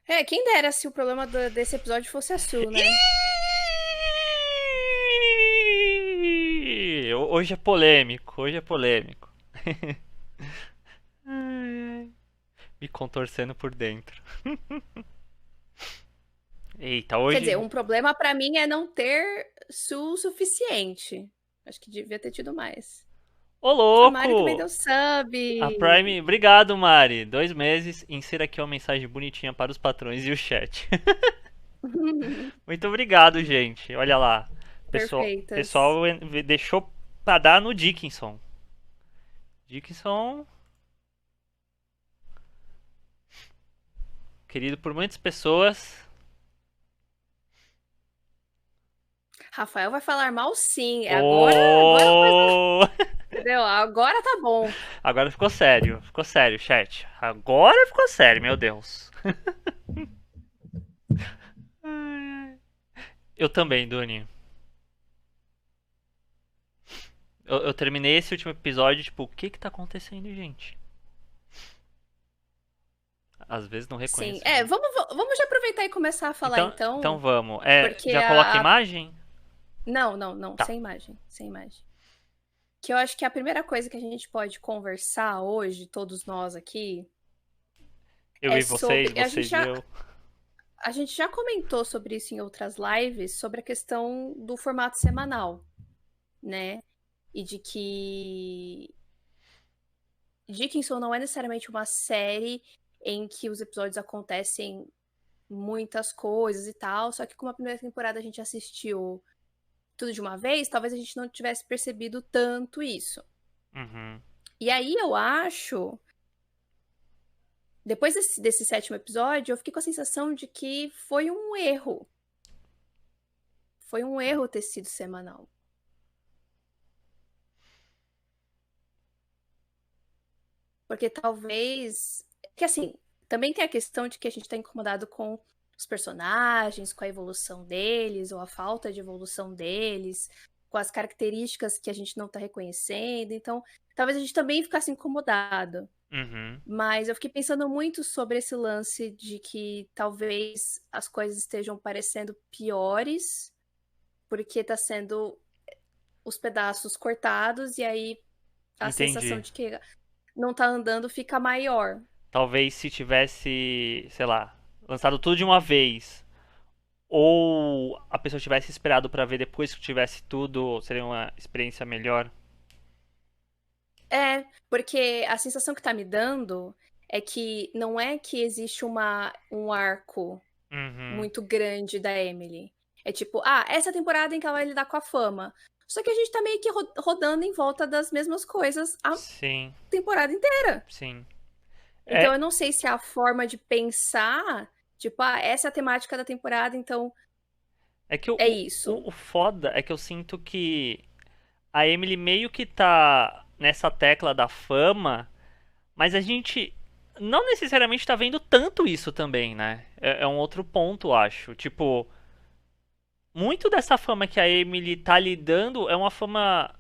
É, quem dera se o problema desse episódio fosse a Sue, né? Hoje é polêmico, hoje é polêmico. Me contorcendo por dentro. Eita, Quer dizer, hoje. um problema pra mim é não ter Sue o suficiente. Acho que devia ter tido mais. Ô A Mari também louco! deu sub. A Prime. Obrigado, Mari. 2 meses. Insira aqui uma mensagem bonitinha para os patrões e o chat. Muito obrigado, gente. Olha lá. Perfeitas. Pessoal deixou pra dar no Dickinson. Dickinson, querido por muitas pessoas. Rafael vai falar mal sim. Agora a coisa. Oh! Entendeu? Agora tá bom. Agora ficou sério, chat. Agora ficou sério, meu Deus. Eu também, Duni. Eu terminei esse último episódio, tipo, o que que tá acontecendo, gente? Às vezes não Sim. reconheço É, direito. vamos já aproveitar e começar a falar Então então, vamos. porque Já coloca a imagem? Não, não, não, Tá. sem imagem, sem imagem. Que eu acho que a primeira coisa que a gente pode conversar hoje, todos nós aqui, Eu é e vocês, sobre. vocês e eu. A gente já comentou sobre isso em outras lives, sobre a questão do formato semanal, né? E de que Dickinson não é necessariamente uma série em que os episódios acontecem muitas coisas e tal, só que como a primeira temporada a gente assistiu tudo de uma vez, talvez a gente não tivesse percebido tanto isso. Uhum. E aí eu acho, depois desse sétimo episódio, eu fiquei com a sensação de que foi um erro. Foi um erro ter sido semanal. Porque talvez. Que assim, também tem a questão de que a gente tá incomodado com os personagens, com a evolução deles, ou a falta de evolução deles, com as características que a gente não tá reconhecendo. Então, talvez a gente também ficasse incomodado. Uhum. Mas eu fiquei pensando muito sobre esse lance de que talvez as coisas estejam parecendo piores, porque tá sendo os pedaços cortados, e aí a sensação Entendi. de que não tá andando fica maior. Talvez se tivesse, sei lá, lançado tudo de uma vez, ou a pessoa tivesse esperado pra ver depois que tivesse tudo, seria uma experiência melhor. É, porque a sensação que tá me dando é que não é que existe um arco Uhum. muito grande da Emily. É tipo, essa temporada em que ela vai lidar com a fama. Só que a gente tá meio que rodando em volta das mesmas coisas a Sim, temporada inteira. sim. Então É, eu não sei se é a forma de pensar, tipo, essa é a temática da temporada, então é que é isso. o foda é que eu sinto que a Emily meio que tá nessa tecla da fama, mas a gente não necessariamente tá vendo tanto isso também, né? É um outro ponto, acho. Tipo, muito dessa fama que a Emily tá lidando é uma fama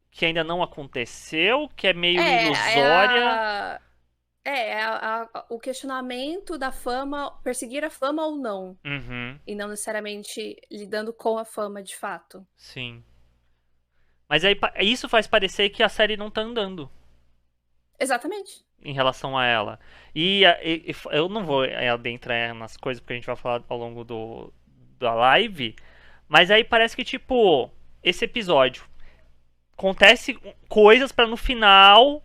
que ainda não aconteceu, que é É, meio é ilusória. a. O questionamento da fama, perseguir a fama ou não, Uhum, e não necessariamente lidando com a fama de fato. sim. Mas aí isso faz parecer que a série não tá andando Exatamente. em relação a ela. Eu não vou adentrar nas coisas porque a gente vai falar ao longo da live, mas aí parece que, tipo, esse episódio acontece coisas pra no final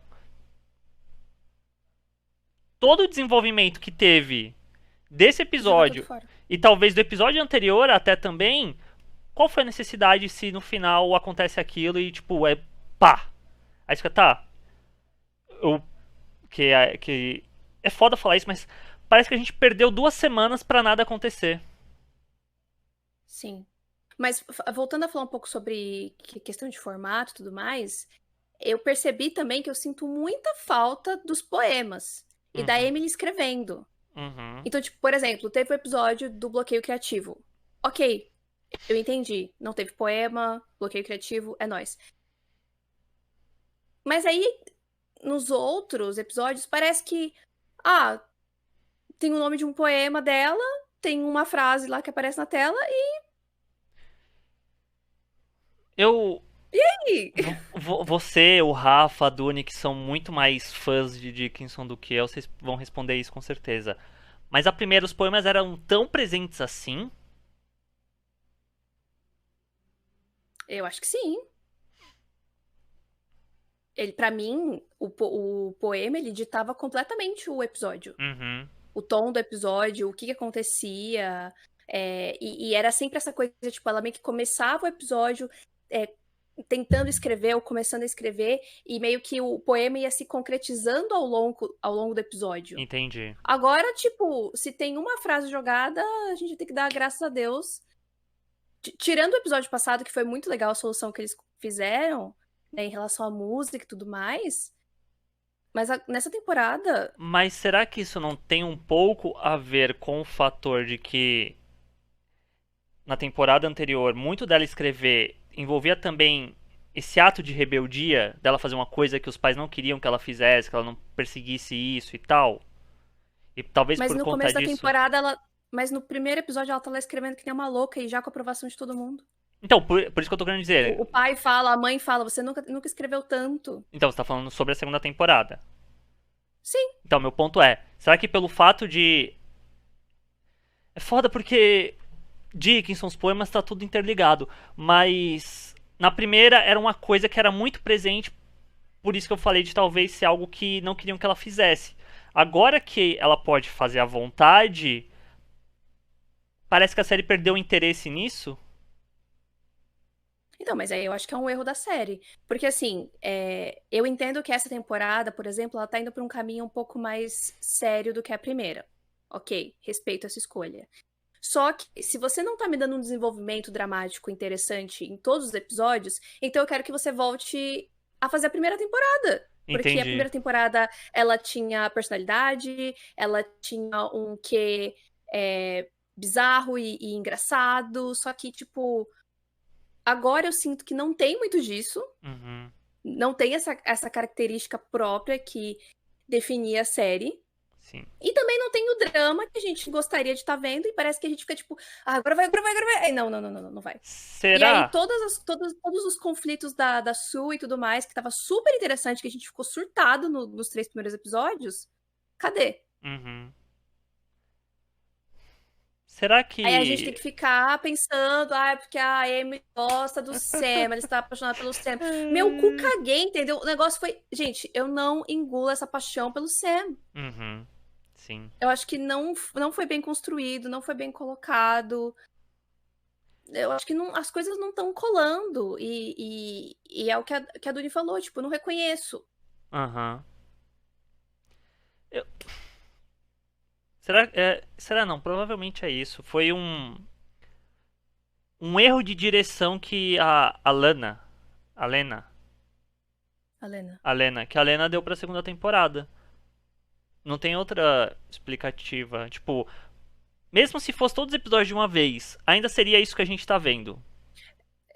todo o desenvolvimento que teve desse Jogar tudo episódio fora. e talvez do episódio anterior até também, qual foi a necessidade se no final acontece aquilo e tipo, é pá. Aí você fica, tá, eu, que é foda falar isso, mas parece que a gente perdeu 2 semanas pra nada acontecer. Sim. Mas voltando a falar um pouco sobre questão de formato e tudo mais, eu percebi também que eu sinto muita falta dos poemas e da Uhum, Emily escrevendo. uhum, Então, tipo, por exemplo, teve o episódio do bloqueio criativo. Ok, eu entendi. Não teve poema, bloqueio criativo, é nóis. Mas aí, nos outros episódios, parece que. Ah, tem o nome de um poema dela, tem uma frase lá que aparece na tela Eu. e... Você, o Rafa, a Duni, que são muito mais fãs de Dickinson do que eu, vocês vão responder isso com certeza. Mas a primeira, os poemas eram tão presentes assim? Eu acho que sim. Ele, para mim, o poema, ele ditava completamente o episódio. Uhum. O tom do episódio, o que acontecia. E era sempre essa coisa, tipo, ela meio que começava o episódio tentando escrever ou começando a escrever, e meio que o poema ia se concretizando ao longo do episódio. Entendi. Agora, tipo, se tem uma frase jogada, a gente tem que dar graças a Deus. Tirando o episódio passado, que foi muito legal a solução que eles fizeram, né, em relação à música e tudo mais. Mas nessa temporada. Mas será que isso não tem um pouco a ver com o fator de que na temporada anterior, muito dela escrever envolvia também esse ato de rebeldia, dela fazer uma coisa que os pais não queriam que ela fizesse, que ela não perseguisse isso e tal? E talvez Mas por no conta começo da disso. temporada, mas no primeiro episódio ela tá lá escrevendo que nem uma louca e já com a aprovação de todo mundo. Então, por isso que eu tô querendo dizer. O pai fala, a mãe fala, você nunca escreveu tanto. Então, você tá falando sobre a segunda temporada. Sim. Então, meu ponto é: será que pelo fato de. É foda porque Dickinson, os poemas, tá tudo interligado. Mas na primeira era uma coisa que era muito presente, por isso que eu falei de talvez ser algo que não queriam que ela fizesse. Agora que ela pode fazer à vontade, parece que a série perdeu o interesse nisso. Então, mas aí eu acho que é um erro da série. Porque, assim, eu entendo que essa temporada, por exemplo, ela tá indo pra um caminho um pouco mais sério do que a primeira. Ok, respeito essa escolha. Só que, se você não tá me dando um desenvolvimento dramático interessante em todos os episódios, então eu quero que você volte a fazer a primeira temporada. Porque a Entendi. primeira temporada, ela tinha personalidade, ela tinha um quê bizarro e engraçado, só que, tipo, agora eu sinto que não tem muito disso, Uhum. não tem essa característica própria que definia a série. Sim. E também não tem o drama que a gente gostaria de estar vendo, e parece que a gente fica tipo, agora vai, agora vai, agora vai. Aí, não vai. E aí, Será? todos os conflitos da Sue e tudo mais, que tava super interessante, que a gente ficou surtado nos 3 primeiros episódios, cadê? Uhum. Será Aí a gente tem que. que ficar pensando, porque a Amy gosta do Sam, ela está apaixonada pelo Sam. Meu cu caguei, entendeu? O negócio foi. Gente, eu não engulo essa paixão pelo Sam. Uhum. Sim. Eu acho que não foi bem construído, não foi bem colocado. Eu acho que as coisas não estão colando. E é o que a Duni falou, tipo, eu não reconheço. Aham. Eu- Será não? Provavelmente é isso. Foi um erro de direção que a Lena, Helena. que a Lena deu pra segunda temporada. Não tem outra explicativa. Tipo, mesmo se fosse todos os episódios de uma vez, ainda seria isso que a gente tá vendo.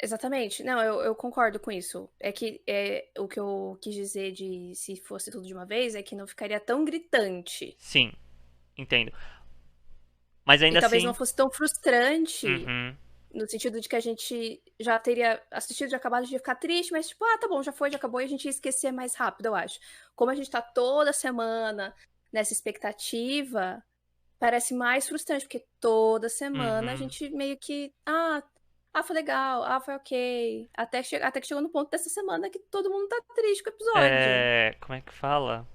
Exatamente. Não, eu concordo com isso. É que o que eu quis dizer de se fosse tudo de uma vez é que não ficaria tão gritante. Sim, entendo. Mas E ainda talvez não assim. fosse tão frustrante, Uhum. no sentido de que a gente já teria assistido, já acabado de ficar triste, mas tipo, tá bom, já foi, já acabou, e a gente ia esquecer mais rápido, eu acho. Como a gente tá toda semana nessa expectativa, parece mais frustrante, porque toda semana a Uhum. gente meio que, foi legal, foi ok. Até que chegou no ponto dessa semana que todo mundo tá triste com o episódio. Como é que fala?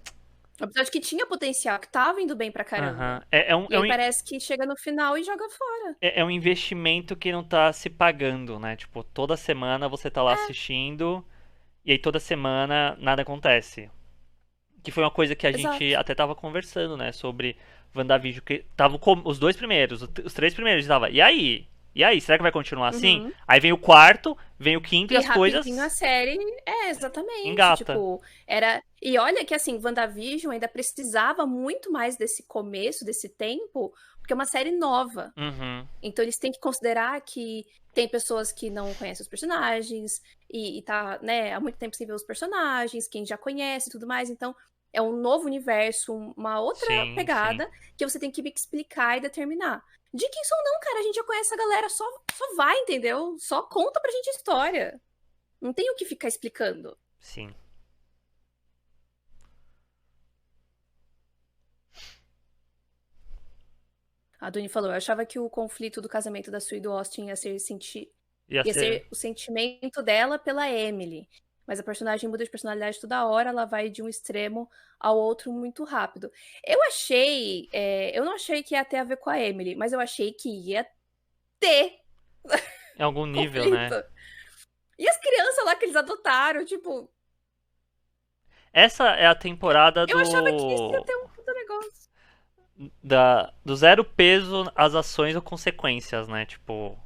Um episódio que tinha potencial, que tava indo bem pra Aham. caramba. É, é um, E é aí um, parece que chega no final e joga fora. é um investimento que não tá se pagando, né? Tipo, toda semana você tá lá É, assistindo e aí toda semana nada acontece. Que foi uma coisa que a gente exato. até tava conversando, né? Sobre WandaVision, que tava os dois primeiros, os três primeiros, tava. E aí? E aí, será que vai continuar assim? Uhum. Aí vem o quarto, vem o quinto e E as rapidinho a coisas série, exatamente, engata. tipo, era... E olha que, assim, WandaVision ainda precisava muito mais desse começo, desse tempo, porque é uma série nova. Uhum. Então eles têm que considerar que tem pessoas que não conhecem os personagens, e tá, né, há muito tempo sem ver os personagens, quem já conhece e tudo mais, então É um novo universo, uma outra Sim, sim. pegada que você tem que me explicar e determinar. Dickinson não, cara, a gente já conhece a galera, só vai, entendeu? Só conta pra gente a história. Não tem o que ficar explicando. Sim. A Duni falou, eu achava que o conflito do casamento da Sue e do Austin Ia ia ser. ser o sentimento dela pela Emily. Mas a personagem muda de personalidade toda hora, ela vai de um extremo ao outro muito rápido. Eu não achei que ia ter a ver com a Emily, mas eu achei que ia ter Em algum nível, conflito. né? E as crianças lá que eles adotaram, tipo, Essa é a temporada eu achava que isso ia do. ter um puta negócio. Do zero peso às ações ou consequências, né? Tipo.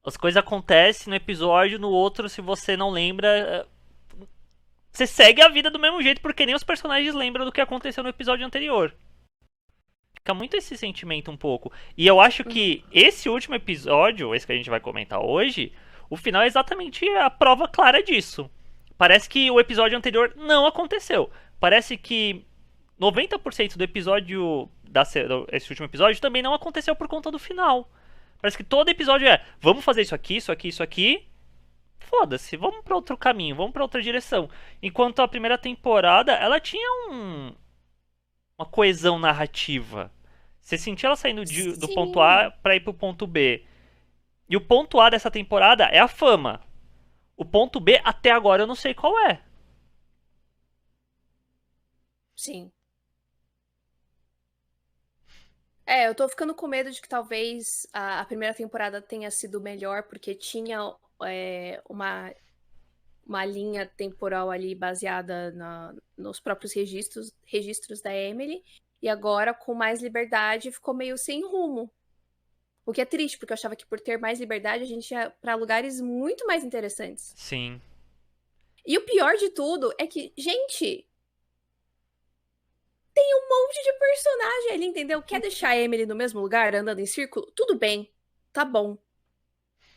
As coisas acontecem no episódio, no outro, se você não lembra. Você segue a vida do mesmo jeito, porque nem os personagens lembram do que aconteceu no episódio anterior. Fica muito esse sentimento um pouco. E eu acho Uhum. que esse último episódio, esse que a gente vai comentar hoje, o final é exatamente a prova clara disso. Parece que o episódio anterior não aconteceu. Parece que 90% do episódio esse último episódio também não aconteceu por conta do final. Parece que todo episódio é, vamos fazer isso aqui, isso aqui, isso aqui. Foda-se, vamos para outro caminho, vamos para outra direção. Enquanto a primeira temporada, ela tinha uma coesão narrativa. Você sentia ela saindo do ponto A Sim. para ir pro ponto B. E o ponto A dessa temporada é a fama. O ponto B, até agora, eu não sei qual é. Sim. Eu tô ficando com medo de que talvez a primeira temporada tenha sido melhor, porque tinha uma linha temporal ali baseada nos próprios registros da Emily, e agora, com mais liberdade, ficou meio sem rumo. O que é triste, porque eu achava que por ter mais liberdade, a gente ia pra lugares muito mais interessantes. Sim. E o pior de tudo é que, gente, tem um monte de personagem ali, entendeu? Quer deixar a Emily no mesmo lugar, andando em círculo? Tudo bem, tá bom.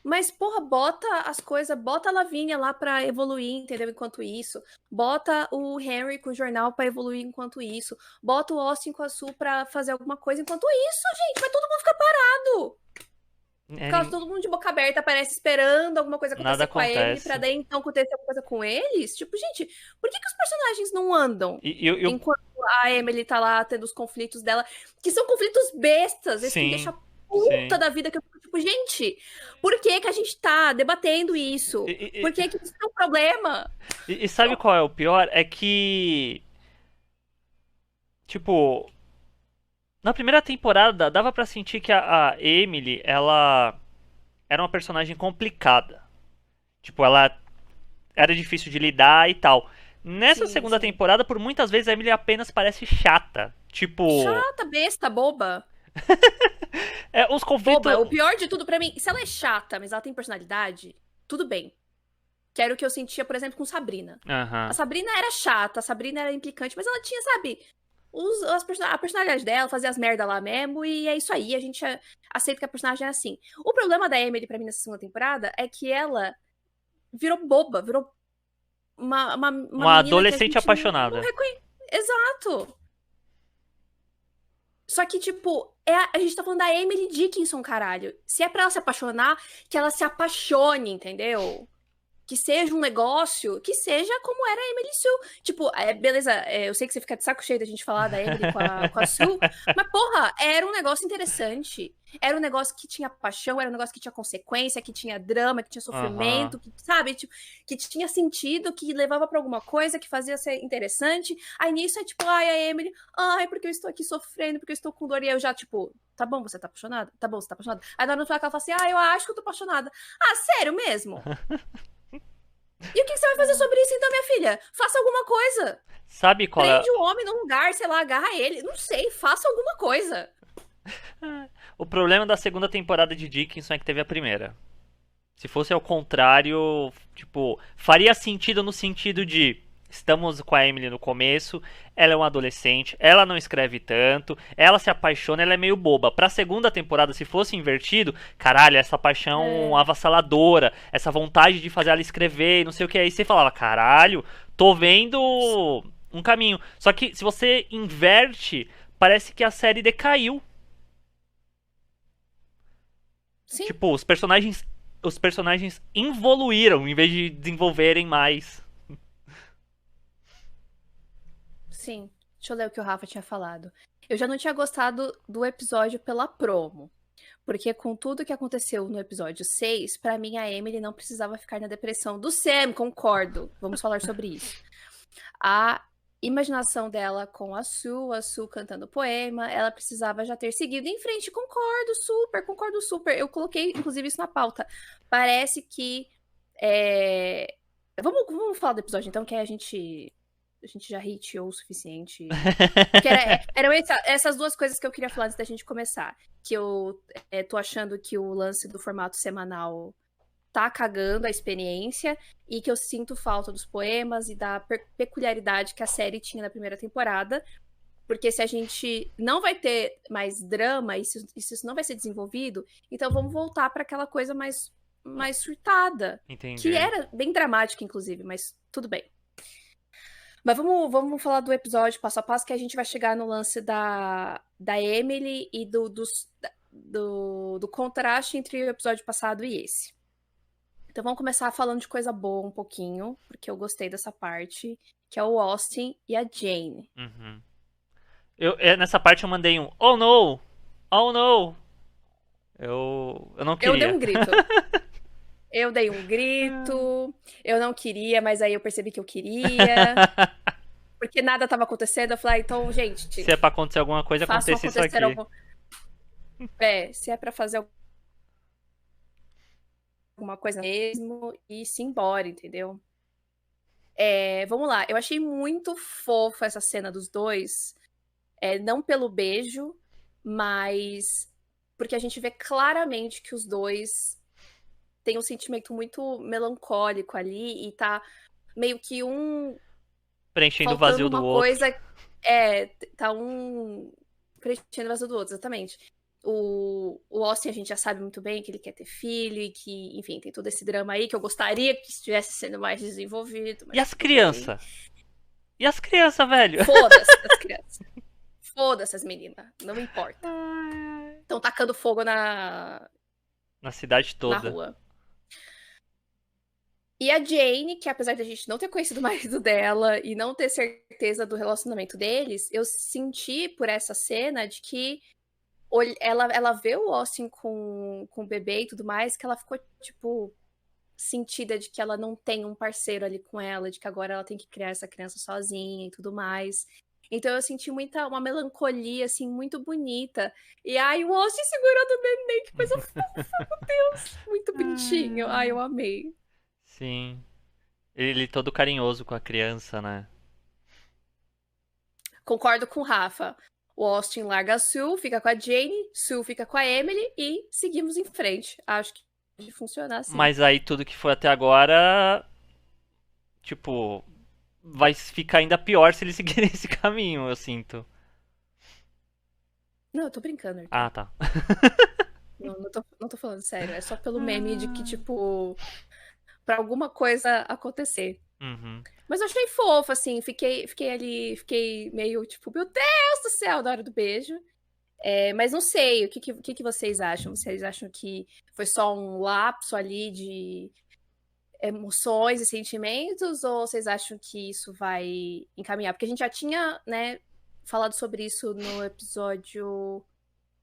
Mas, porra, bota as coisas, bota a Lavínia lá pra evoluir, entendeu? Enquanto isso. Bota o Henry com o jornal pra evoluir enquanto isso. Bota o Austin com a Sue pra fazer alguma coisa enquanto isso, gente. Vai todo mundo ficar parado. Fica todo mundo de boca aberta, parece esperando alguma coisa Nada acontecer com a Emily pra acontece. daí então acontecer alguma coisa com eles. Tipo, gente, por que os personagens não andam? E Enquanto a Emily tá lá tendo os conflitos dela, que são conflitos bestas, esse que me deixa sim, puta sim. da vida, que eu fico tipo, gente, por que que a gente tá debatendo isso? E, Por que que isso é um problema? e sabe qual é o pior? É que, tipo, na primeira temporada dava pra sentir que a Emily, ela era uma personagem complicada. Tipo, ela era difícil de lidar e tal. Nessa Sim, segunda sim. temporada, por muitas vezes a Emily apenas parece chata. Tipo, Chata, besta, boba. os conflitos. Boba. O pior de tudo pra mim, se ela é chata, mas ela tem personalidade, tudo bem. Que era o que eu sentia, por exemplo, com Sabrina. A Aham. Sabrina era chata, a Sabrina era implicante, mas ela tinha, sabe, a personalidade dela, fazia as merda lá mesmo, e é isso aí, a gente aceita que a personagem é assim. O problema da Emily pra mim nessa segunda temporada é que ela virou boba, virou uma Uma menina que a adolescente gente não apaixonada. reconhece. Exato. Só que, tipo, a gente tá falando da Emily Dickinson, caralho. Se é pra ela se apaixonar, que ela se apaixone, entendeu? Que seja um negócio, que seja como era a Emily Sue. Tipo, beleza, eu sei que você fica de saco cheio da gente falar da Emily com a Sue, mas, porra, era um negócio interessante. Era um negócio que tinha paixão, era um negócio que tinha consequência, que tinha drama, que tinha Aham. sofrimento, que, sabe? Tipo, que tinha sentido, que levava pra alguma coisa, que fazia ser interessante. Aí nisso é tipo, ai, a Emily, ai, porque eu estou aqui sofrendo, porque eu estou com dor. E aí eu já, tipo, tá bom, você tá apaixonada? Tá bom, você tá apaixonada? Aí na hora no final ela fala assim, ah, eu acho que eu tô apaixonada. Ah, sério mesmo? E o que você vai fazer sobre isso então, minha filha? Faça alguma coisa. Sabe qual é? Prende o homem num lugar, sei lá, agarra ele. Não sei, faça alguma coisa. O problema da segunda temporada de Dickinson é que teve a primeira. Se fosse ao contrário, tipo, faria sentido no sentido de estamos com a Emily no começo, ela é uma adolescente, ela não escreve tanto, ela se apaixona, ela é meio boba. Pra segunda temporada, se fosse invertido, caralho, essa paixão É. avassaladora, essa vontade de fazer ela escrever, não sei o que, aí você falava, caralho, tô vendo um caminho. Só que se você inverte, parece que a série decaiu. Sim, Tipo, os personagens evoluíram em vez de desenvolverem mais. sim. Deixa eu ler o que o Rafa tinha falado. Eu já não tinha gostado do episódio pela promo. Porque com tudo que aconteceu no episódio 6, pra mim a Emily não precisava ficar na depressão do Sam, concordo. Vamos falar sobre isso. A imaginação dela com a Sue cantando poema, ela precisava já ter seguido em frente. Concordo super. Eu coloquei, inclusive, isso na pauta. Parece que. Vamos falar do episódio, então, que a gente já hateou o suficiente. Porque eram essas duas coisas que eu queria falar antes da gente começar. Que eu tô achando que o lance do formato semanal tá cagando a experiência e que eu sinto falta dos poemas e da peculiaridade que a série tinha na primeira temporada. Porque se a gente não vai ter mais drama e se isso não vai ser desenvolvido, então vamos voltar para aquela coisa mais surtada. Que Entendi. era bem dramática, inclusive, mas tudo bem. Mas vamos falar do episódio passo a passo, que a gente vai chegar no lance da Emily e do contraste entre o episódio passado e esse. Então vamos começar falando de coisa boa um pouquinho, porque eu gostei dessa parte, que é o Austin e a Jane. Uhum. Nessa parte eu mandei um oh no! Oh no! Eu não Eu dei queria. um grito. Eu dei um grito, eu não queria, mas aí eu percebi que eu queria, porque nada estava acontecendo. Eu falei, então, gente, Se é pra acontecer alguma coisa, façam aconteça isso acontecer aqui. se é pra fazer alguma coisa mesmo e se embora, entendeu? Vamos lá, eu achei muito fofa essa cena dos dois, não pelo beijo, mas porque a gente vê claramente que os dois têm um sentimento muito melancólico ali e tá meio que um Preenchendo o faltando vazio do uma outro. coisa. Tá um preenchendo o vazio do outro, exatamente. O Austin a gente já sabe muito bem que ele quer ter filho e que, enfim, tem todo esse drama aí que eu gostaria que estivesse sendo mais desenvolvido, E mas as tudo bem. crianças? E as crianças, velho? Foda-se as crianças. Foda-se as meninas. Não importa. Ai, ai. Estão tacando fogo Na cidade na toda. rua. E a Jane, que apesar de a gente não ter conhecido o marido dela e não ter certeza do relacionamento deles, eu senti por essa cena de que ela vê o Austin com o bebê e tudo mais, que ela ficou, tipo, sentida de que ela não tem um parceiro ali com ela, de que agora ela tem que criar essa criança sozinha e tudo mais. Então eu senti uma melancolia, assim, muito bonita. E ai, o Austin segurando o neném, que coisa fofa, meu Deus! Muito bonitinho. Ai, eu amei. Sim. Ele todo carinhoso com a criança, né? Concordo com o Rafa. O Austin larga a Sue, fica com a Jane, Sue fica com a Emily e seguimos em frente. Acho que pode funcionar assim. Mas aí tudo que foi até agora, tipo, vai ficar ainda pior se eles seguirem esse caminho, eu sinto. Não, eu tô brincando, Arthur. Ah, tá. Não tô falando sério. É só pelo meme de que, tipo, pra alguma coisa acontecer. Uhum. Mas eu achei fofo, assim. Fiquei ali, fiquei meio tipo, meu Deus do céu, na hora do beijo. Mas não sei, o que vocês acham? Vocês acham que foi só um lapso ali de emoções e sentimentos? Ou vocês acham que isso vai encaminhar? Porque a gente já tinha, né, falado sobre isso no episódio.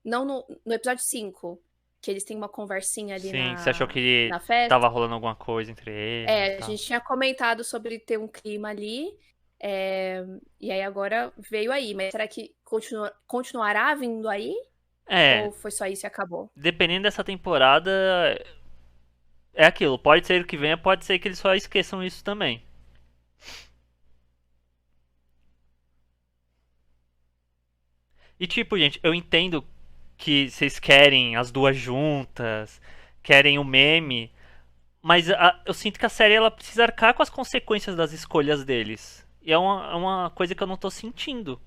Não no episódio 5, que eles têm uma conversinha ali Sim, você achou na, que na festa. tava rolando alguma coisa entre eles e A tal? gente tinha comentado sobre ter um clima ali. E aí agora veio aí. Mas será que continuará vindo aí? É, Ou foi só isso e acabou? dependendo dessa temporada, é aquilo. Pode ser o que venha, pode ser que eles só esqueçam isso também. E tipo, gente, eu entendo que vocês querem as duas juntas, querem o meme, mas eu sinto que a série ela precisa arcar com as consequências das escolhas deles. E é uma coisa que eu não tô sentindo.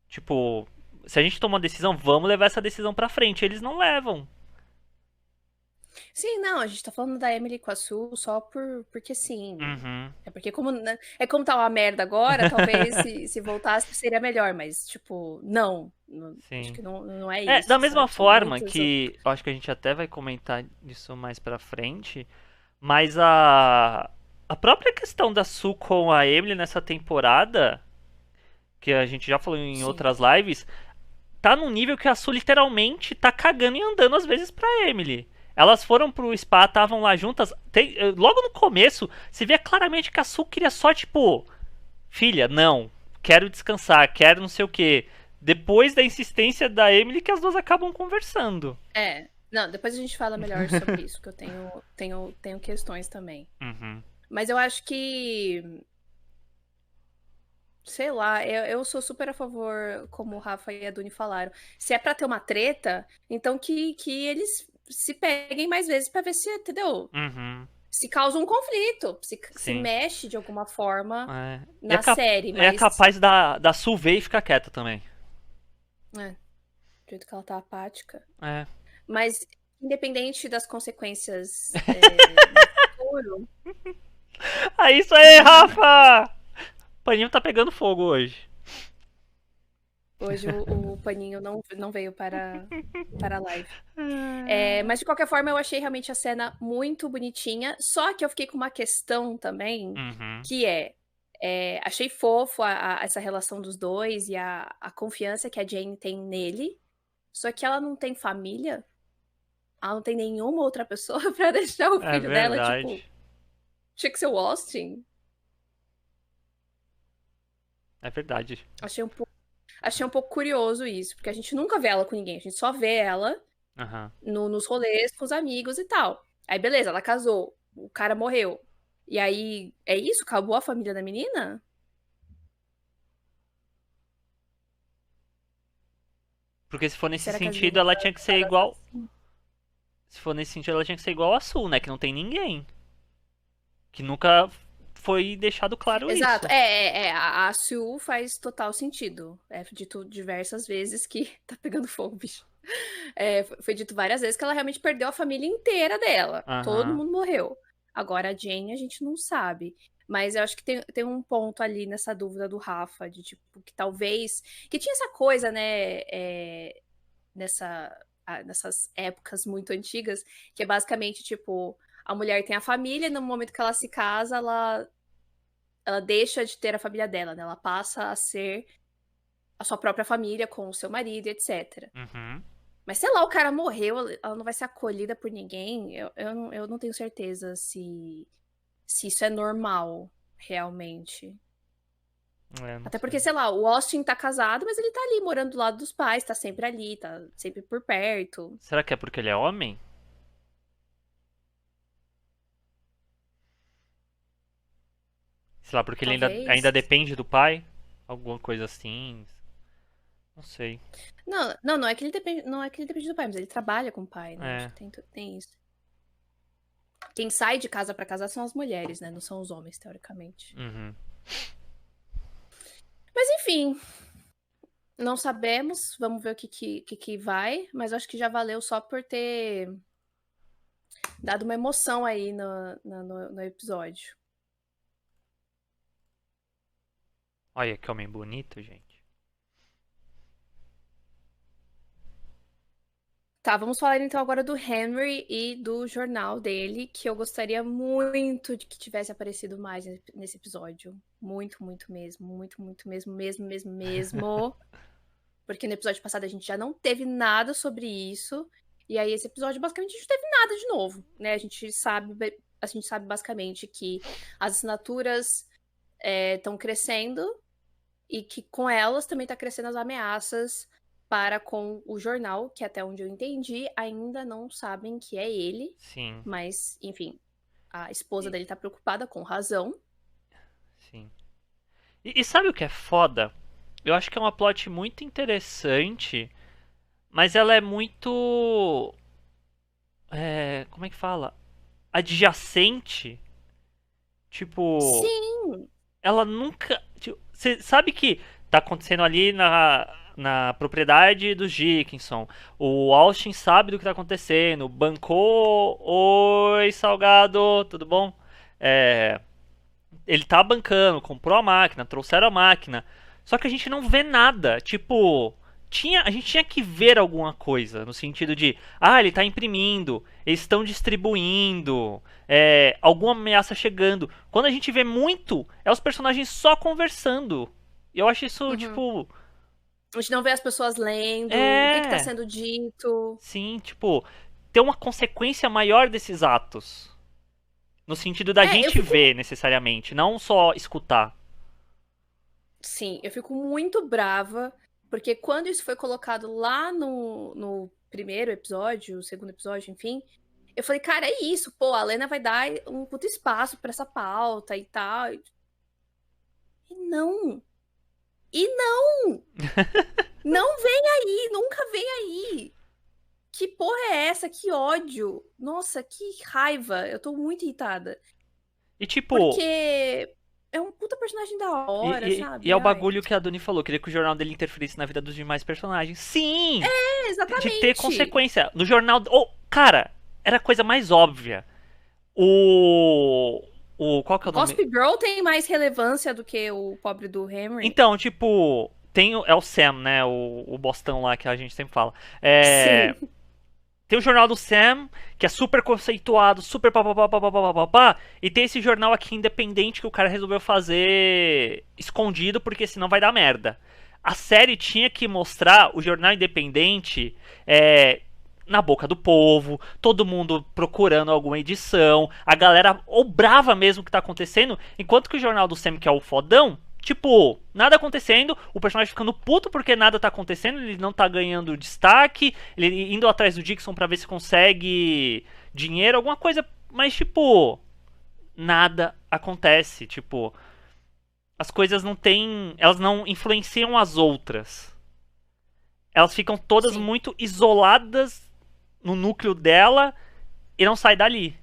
Tipo, se a gente toma uma decisão, vamos levar essa decisão pra frente. Eles não levam. Sim, não, a gente tá falando da Emily com a Sue só porque sim. Uhum. É porque como, né, é como tá uma merda agora, talvez se voltasse seria melhor, mas tipo, acho Sim. que não é É, da isso, mesma sabe? São forma muitas que eu acho que a gente até vai comentar isso mais pra frente, mas a própria questão da Sue com a Emily nessa temporada, que a gente já falou em sim. outras lives, tá num nível que a Sue literalmente tá cagando e andando às vezes pra Emily. Elas foram pro spa, estavam lá juntas. Logo no começo, se vê claramente que a Sue queria só, tipo, filha, não, quero descansar, quero não sei o quê. Depois da insistência da Emily, que as duas acabam conversando. É. Não, depois a gente fala melhor sobre isso, que eu tenho questões também. Uhum. Mas eu acho que, sei lá, eu sou super a favor, como o Rafa e a Duni falaram. Se é pra ter uma treta, então que eles se peguem mais vezes pra ver se, entendeu? Uhum. Se causa um conflito, se Sim. mexe de alguma forma É. na série, É mas capaz da Sue ver e ficar quieta também. é, do jeito que ela tá apática. É. Mas independente das consequências no futuro, Ah, isso aí, Rafa! O paninho tá pegando fogo hoje. hoje o paninho não veio para a live. É, mas de qualquer forma, eu achei realmente a cena muito bonitinha. Só que eu fiquei com uma questão também, Uhum. que achei fofo essa relação dos dois e a confiança que a Jane tem nele. Só que ela não tem família, ela não tem nenhuma outra pessoa pra deixar o É filho dela, tipo, verdade. tinha que ser o Austin. É verdade. Achei um pouco, achei um pouco curioso isso, porque a gente nunca vê ela com ninguém, a gente só vê ela Aham. nos rolês com os amigos e tal. Aí, beleza, ela casou, o cara morreu. E aí, é isso? Acabou a família da menina? Porque se for nesse Será que as sentido, meninas ela tinha que ser eram igual. assassinas? Se for nesse sentido, ela tinha que ser igual a Sul, né? Que não tem ninguém. Que nunca foi deixado claro Exato, isso. a Sue faz total sentido. É dito diversas vezes que tá pegando fogo, bicho. É, foi dito várias vezes que ela realmente perdeu a família inteira dela. Todo Aham. mundo morreu. Agora a Jane a gente não sabe. Mas eu acho que tem um ponto ali nessa dúvida do Rafa, de tipo, que talvez. Que tinha essa coisa, né? Nessas épocas muito antigas, que é basicamente, tipo, a mulher tem a família, e no momento que ela se casa, ela deixa de ter a família dela, né? Ela passa a ser a sua própria família com o seu marido, etc. Uhum. Mas sei lá, o cara morreu, ela não vai ser acolhida por ninguém. Eu não tenho certeza se isso é normal, realmente. É, não Até sei. porque, sei lá, o Austin tá casado, mas ele tá ali morando do lado dos pais, tá sempre ali, tá sempre por perto. Será que é porque ele é homem? Sei lá, porque ele ainda Talvez. depende do pai? Alguma coisa assim. Não sei. Não é que ele depende, não é que ele depende do pai, mas ele trabalha com o pai, né? Acho É. que tem isso. Quem sai de casa pra casar são as mulheres, né? Não são os homens, teoricamente. Uhum. Mas enfim, não sabemos. Vamos ver o que vai. Mas acho que já valeu só por ter dado uma emoção aí no episódio. Olha que homem bonito, gente. Tá, vamos falar então agora do Henry e do jornal dele, que eu gostaria muito de que tivesse aparecido mais nesse episódio. Muito, muito mesmo. Muito, muito mesmo, mesmo, mesmo, mesmo. Porque no episódio passado a gente já não teve nada sobre isso. E aí, esse episódio, basicamente, a gente não teve nada de novo, né? A gente sabe basicamente que as assinaturas estão crescendo e que com elas também tá crescendo as ameaças para com o jornal, que até onde eu entendi, ainda não sabem que é ele. Sim, Mas, enfim, a esposa e- dele tá preocupada com razão. sim. E sabe o que é foda? Eu acho que é uma plot muito interessante, mas ela é muito. Como é que fala? Adjacente. Tipo, Sim! ela nunca. Você sabe que tá acontecendo ali na propriedade dos Dickinson. O Austin sabe do que tá acontecendo. Bancou. Oi, Salgado, tudo bom? É, ele tá bancando, comprou a máquina, trouxeram a máquina. Só que a gente não vê nada. Tipo, a gente tinha que ver alguma coisa. No sentido de, ele tá imprimindo, eles estão distribuindo, alguma ameaça chegando. Quando a gente vê muito, é os personagens só conversando. E eu acho isso, Uhum. tipo. A gente não vê as pessoas lendo, o que tá É. sendo dito. Sim, tipo, ter uma consequência maior desses atos. No sentido da Eu gente fico. ver, necessariamente, não só escutar. Sim, eu fico muito brava, porque quando isso foi colocado lá no primeiro episódio, o segundo episódio, enfim, eu falei, cara, é isso, pô, a Lena vai dar um puto espaço pra essa pauta e tal. E não. E não! Não vem aí, nunca vem aí. Que porra é essa? Que ódio. Nossa, que raiva. Eu tô muito irritada. E tipo, Porque é um puta personagem da hora, e sabe? é o Ai. bagulho que a Dani falou, queria que o jornal dele interferisse na vida dos demais personagens. Sim! É, De ter exatamente. consequência. No jornal. Oh, cara, era a coisa mais óbvia. O. Qual que é o nome? Gossip Girl tem mais relevância do que o pobre do Henry? Então, tipo. É o Sam, né? O bostão lá que a gente sempre fala. Sim, Tem o jornal do Sam, que é super conceituado, super papapá, papapá, papapá, e tem esse jornal aqui independente que o cara resolveu fazer escondido, porque senão vai dar merda. A série tinha que mostrar o jornal independente na boca do povo, todo mundo procurando alguma edição, a galera ou brava mesmo que tá acontecendo, enquanto que o jornal do Sam, que é o fodão, tipo, nada acontecendo, o personagem ficando puto porque nada tá acontecendo, ele não tá ganhando destaque, ele indo atrás do Dixon pra ver se consegue dinheiro, alguma coisa, mas tipo, nada acontece, tipo, as coisas não têm, elas não influenciam as outras. Elas ficam todas sim. muito isoladas no núcleo dela e não sai dali.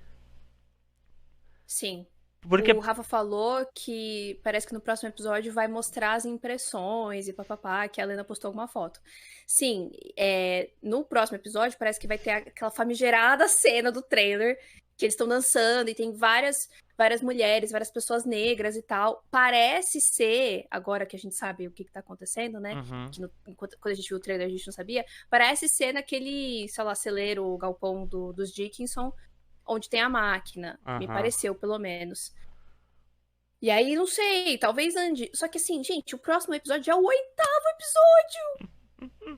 Sim. Porque. O Rafa falou que parece que no próximo episódio vai mostrar as impressões e papapá, que a Lena postou alguma foto. Sim, no próximo episódio parece que vai ter aquela famigerada cena do trailer que eles estão dançando e tem várias mulheres, várias pessoas negras e tal. Parece ser, agora que a gente sabe o que tá acontecendo, né? Uhum, Que quando a gente viu o trailer a gente não sabia. Parece ser naquele, sei lá, celeiro, galpão dos Dickinson, onde tem a máquina. Me uhum. pareceu, pelo menos. E aí, não sei, talvez ande. Só que assim, gente, o próximo episódio é o 8º episódio.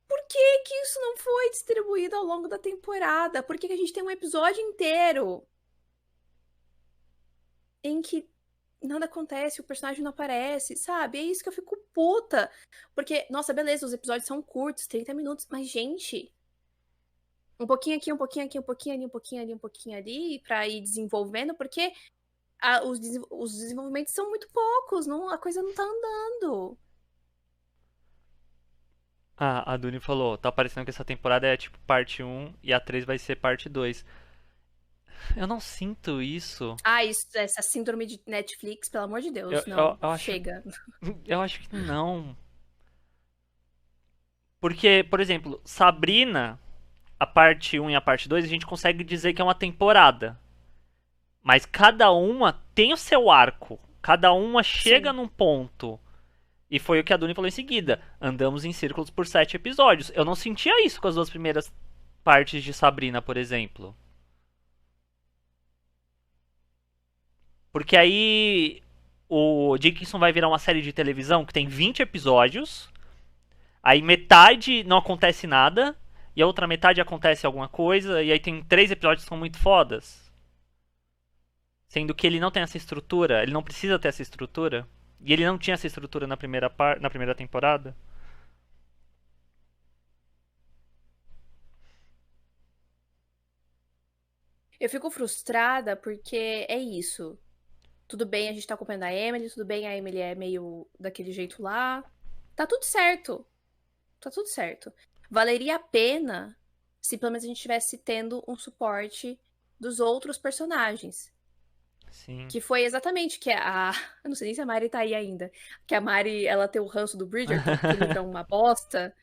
Por que que isso não foi distribuído ao longo da temporada? Por que que a gente tem um episódio inteiro em que nada acontece, o personagem não aparece, sabe? É isso que eu fico puta. Porque, nossa, beleza, os episódios são curtos, 30 minutos, mas, gente, um pouquinho aqui, um pouquinho aqui, um pouquinho ali, um pouquinho ali, um pouquinho ali, pra ir desenvolvendo, porque os desenvolvimentos são muito poucos, não, a coisa não tá andando. Ah, a Duni falou, tá parecendo que essa temporada é tipo parte um e a 3 vai ser parte 2. Eu não sinto isso. Essa síndrome de Netflix, pelo amor de Eu, Deus, eu, não, eu acho. chega. Eu acho que não. Porque, por exemplo, Sabrina, a parte um e a parte 2 a gente consegue dizer que é uma temporada. Mas cada uma tem o seu arco. Cada uma chega Sim. num ponto. E foi o que a Duni falou em seguida. Andamos em círculos por 7 episódios. Eu não sentia isso com as duas primeiras partes de Sabrina, por exemplo. Porque aí o Dickinson vai virar uma série de televisão que tem 20 episódios. Aí metade não acontece nada. E a outra metade acontece alguma coisa. E aí tem 3 episódios que são muito fodas. Sendo que ele não tem essa estrutura. Ele não precisa ter essa estrutura. E ele não tinha essa estrutura na primeira temporada. Eu fico frustrada porque é isso. Tudo bem, a gente tá acompanhando a Emily, tudo bem, a Emily é meio daquele jeito lá. Tá tudo certo. Tá tudo certo. Valeria a pena se pelo menos a gente estivesse tendo um suporte dos outros personagens. Sim. Que foi exatamente que a... Eu não sei nem se a Mari tá aí ainda. Que a Mari, ela tem o ranço do Bridgerton, que o livro é uma bosta.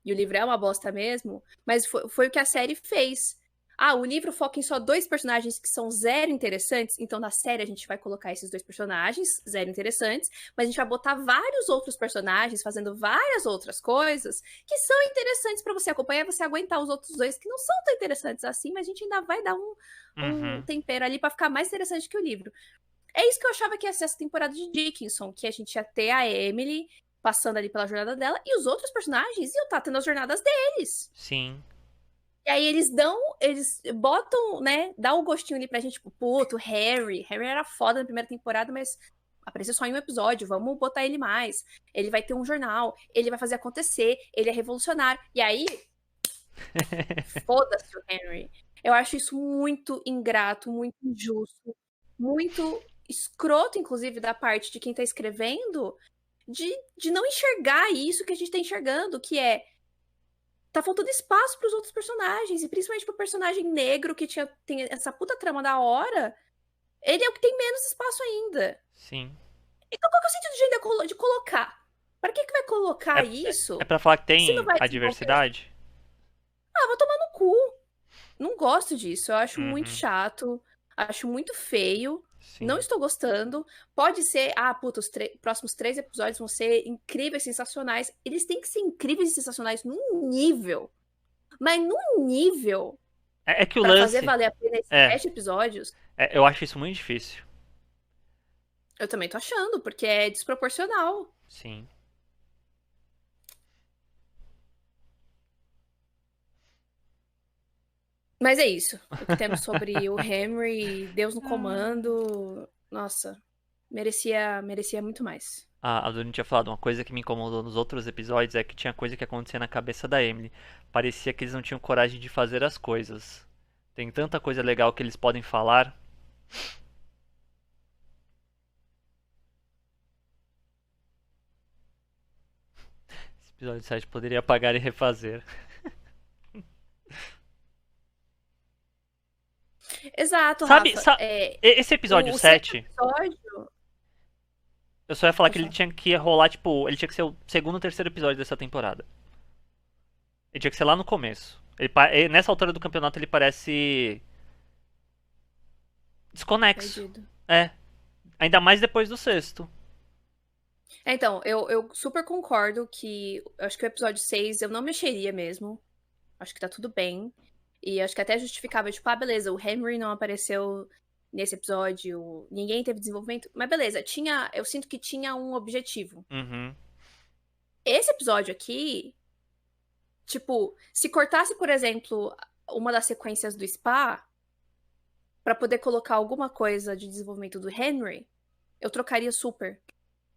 E o livro é uma bosta mesmo. Mas foi o que a série fez. Ah, o livro foca em só 2 personagens que são zero interessantes. Então, na série, a gente vai colocar esses 2 personagens, zero interessantes. Mas a gente vai botar vários outros personagens fazendo várias outras coisas que são interessantes pra você acompanhar e você aguentar os outros 2 que não são tão interessantes assim. Mas a gente ainda vai dar um tempero ali pra ficar mais interessante que o livro. É isso que eu achava que ia ser essa temporada de Dickinson. Que a gente ia ter a Emily passando ali pela jornada dela, e os outros personagens iam estar tendo as jornadas deles. Sim. E aí eles botam, né, dá o gostinho ali pra gente, tipo, puto, Harry era foda na primeira temporada, mas apareceu só em um episódio, vamos botar ele mais. Ele vai ter um jornal, ele vai fazer acontecer, ele é revolucionário. E aí, foda-se o Henry. Eu acho isso muito ingrato, muito injusto, muito escroto, inclusive, da parte de quem tá escrevendo, de não enxergar isso que a gente tá enxergando, que é tá faltando espaço pros outros personagens, e principalmente pro personagem negro que tem essa puta trama da hora, ele é o que tem menos espaço ainda. Sim. Então qual que é o sentido de colocar? Pra que vai colocar isso É pra falar que se não tem vai a desenvolver? diversidade? Ah, vai tomar no cu. Não gosto disso, eu acho muito Uhum. chato, acho muito feio. Não Sim. estou gostando. Pode ser, puta, os próximos 3 episódios vão ser incríveis, sensacionais. Eles têm que ser incríveis e sensacionais num nível. Mas num nível É que o pra fazer lance. valer a pena esses É, 7 episódios, eu acho isso muito difícil. eu também tô achando, porque é desproporcional. Sim. Mas é isso. O que temos sobre o Henry, Deus no comando. Nossa, merecia muito mais. A Dani tinha falado, uma coisa que me incomodou nos outros episódios é que tinha coisa que acontecia na cabeça da Emily. Parecia que eles não tinham coragem de fazer as coisas. Tem tanta coisa legal que eles podem falar. Esse episódio 7 poderia apagar e refazer. Exato, Sabe, Rafa. esse episódio O sexto 7, episódio. eu só ia falar que Pode ele falar. tinha que rolar, tipo, ele tinha que ser o segundo ou terceiro episódio dessa temporada. Ele tinha que ser lá no começo. Nessa altura do campeonato ele parece desconexo. Perdido. É, ainda mais depois do sexto. Então, eu super concordo que. Eu acho que o episódio 6 eu não mexeria mesmo. Acho que tá tudo bem. E acho que até justificava, tipo, beleza, o Henry não apareceu nesse episódio, ninguém teve desenvolvimento. Mas beleza, eu sinto que tinha um objetivo. Uhum. Esse episódio aqui, tipo, se cortasse, por exemplo, uma das sequências do Spa, pra poder colocar alguma coisa de desenvolvimento do Henry, eu trocaria super.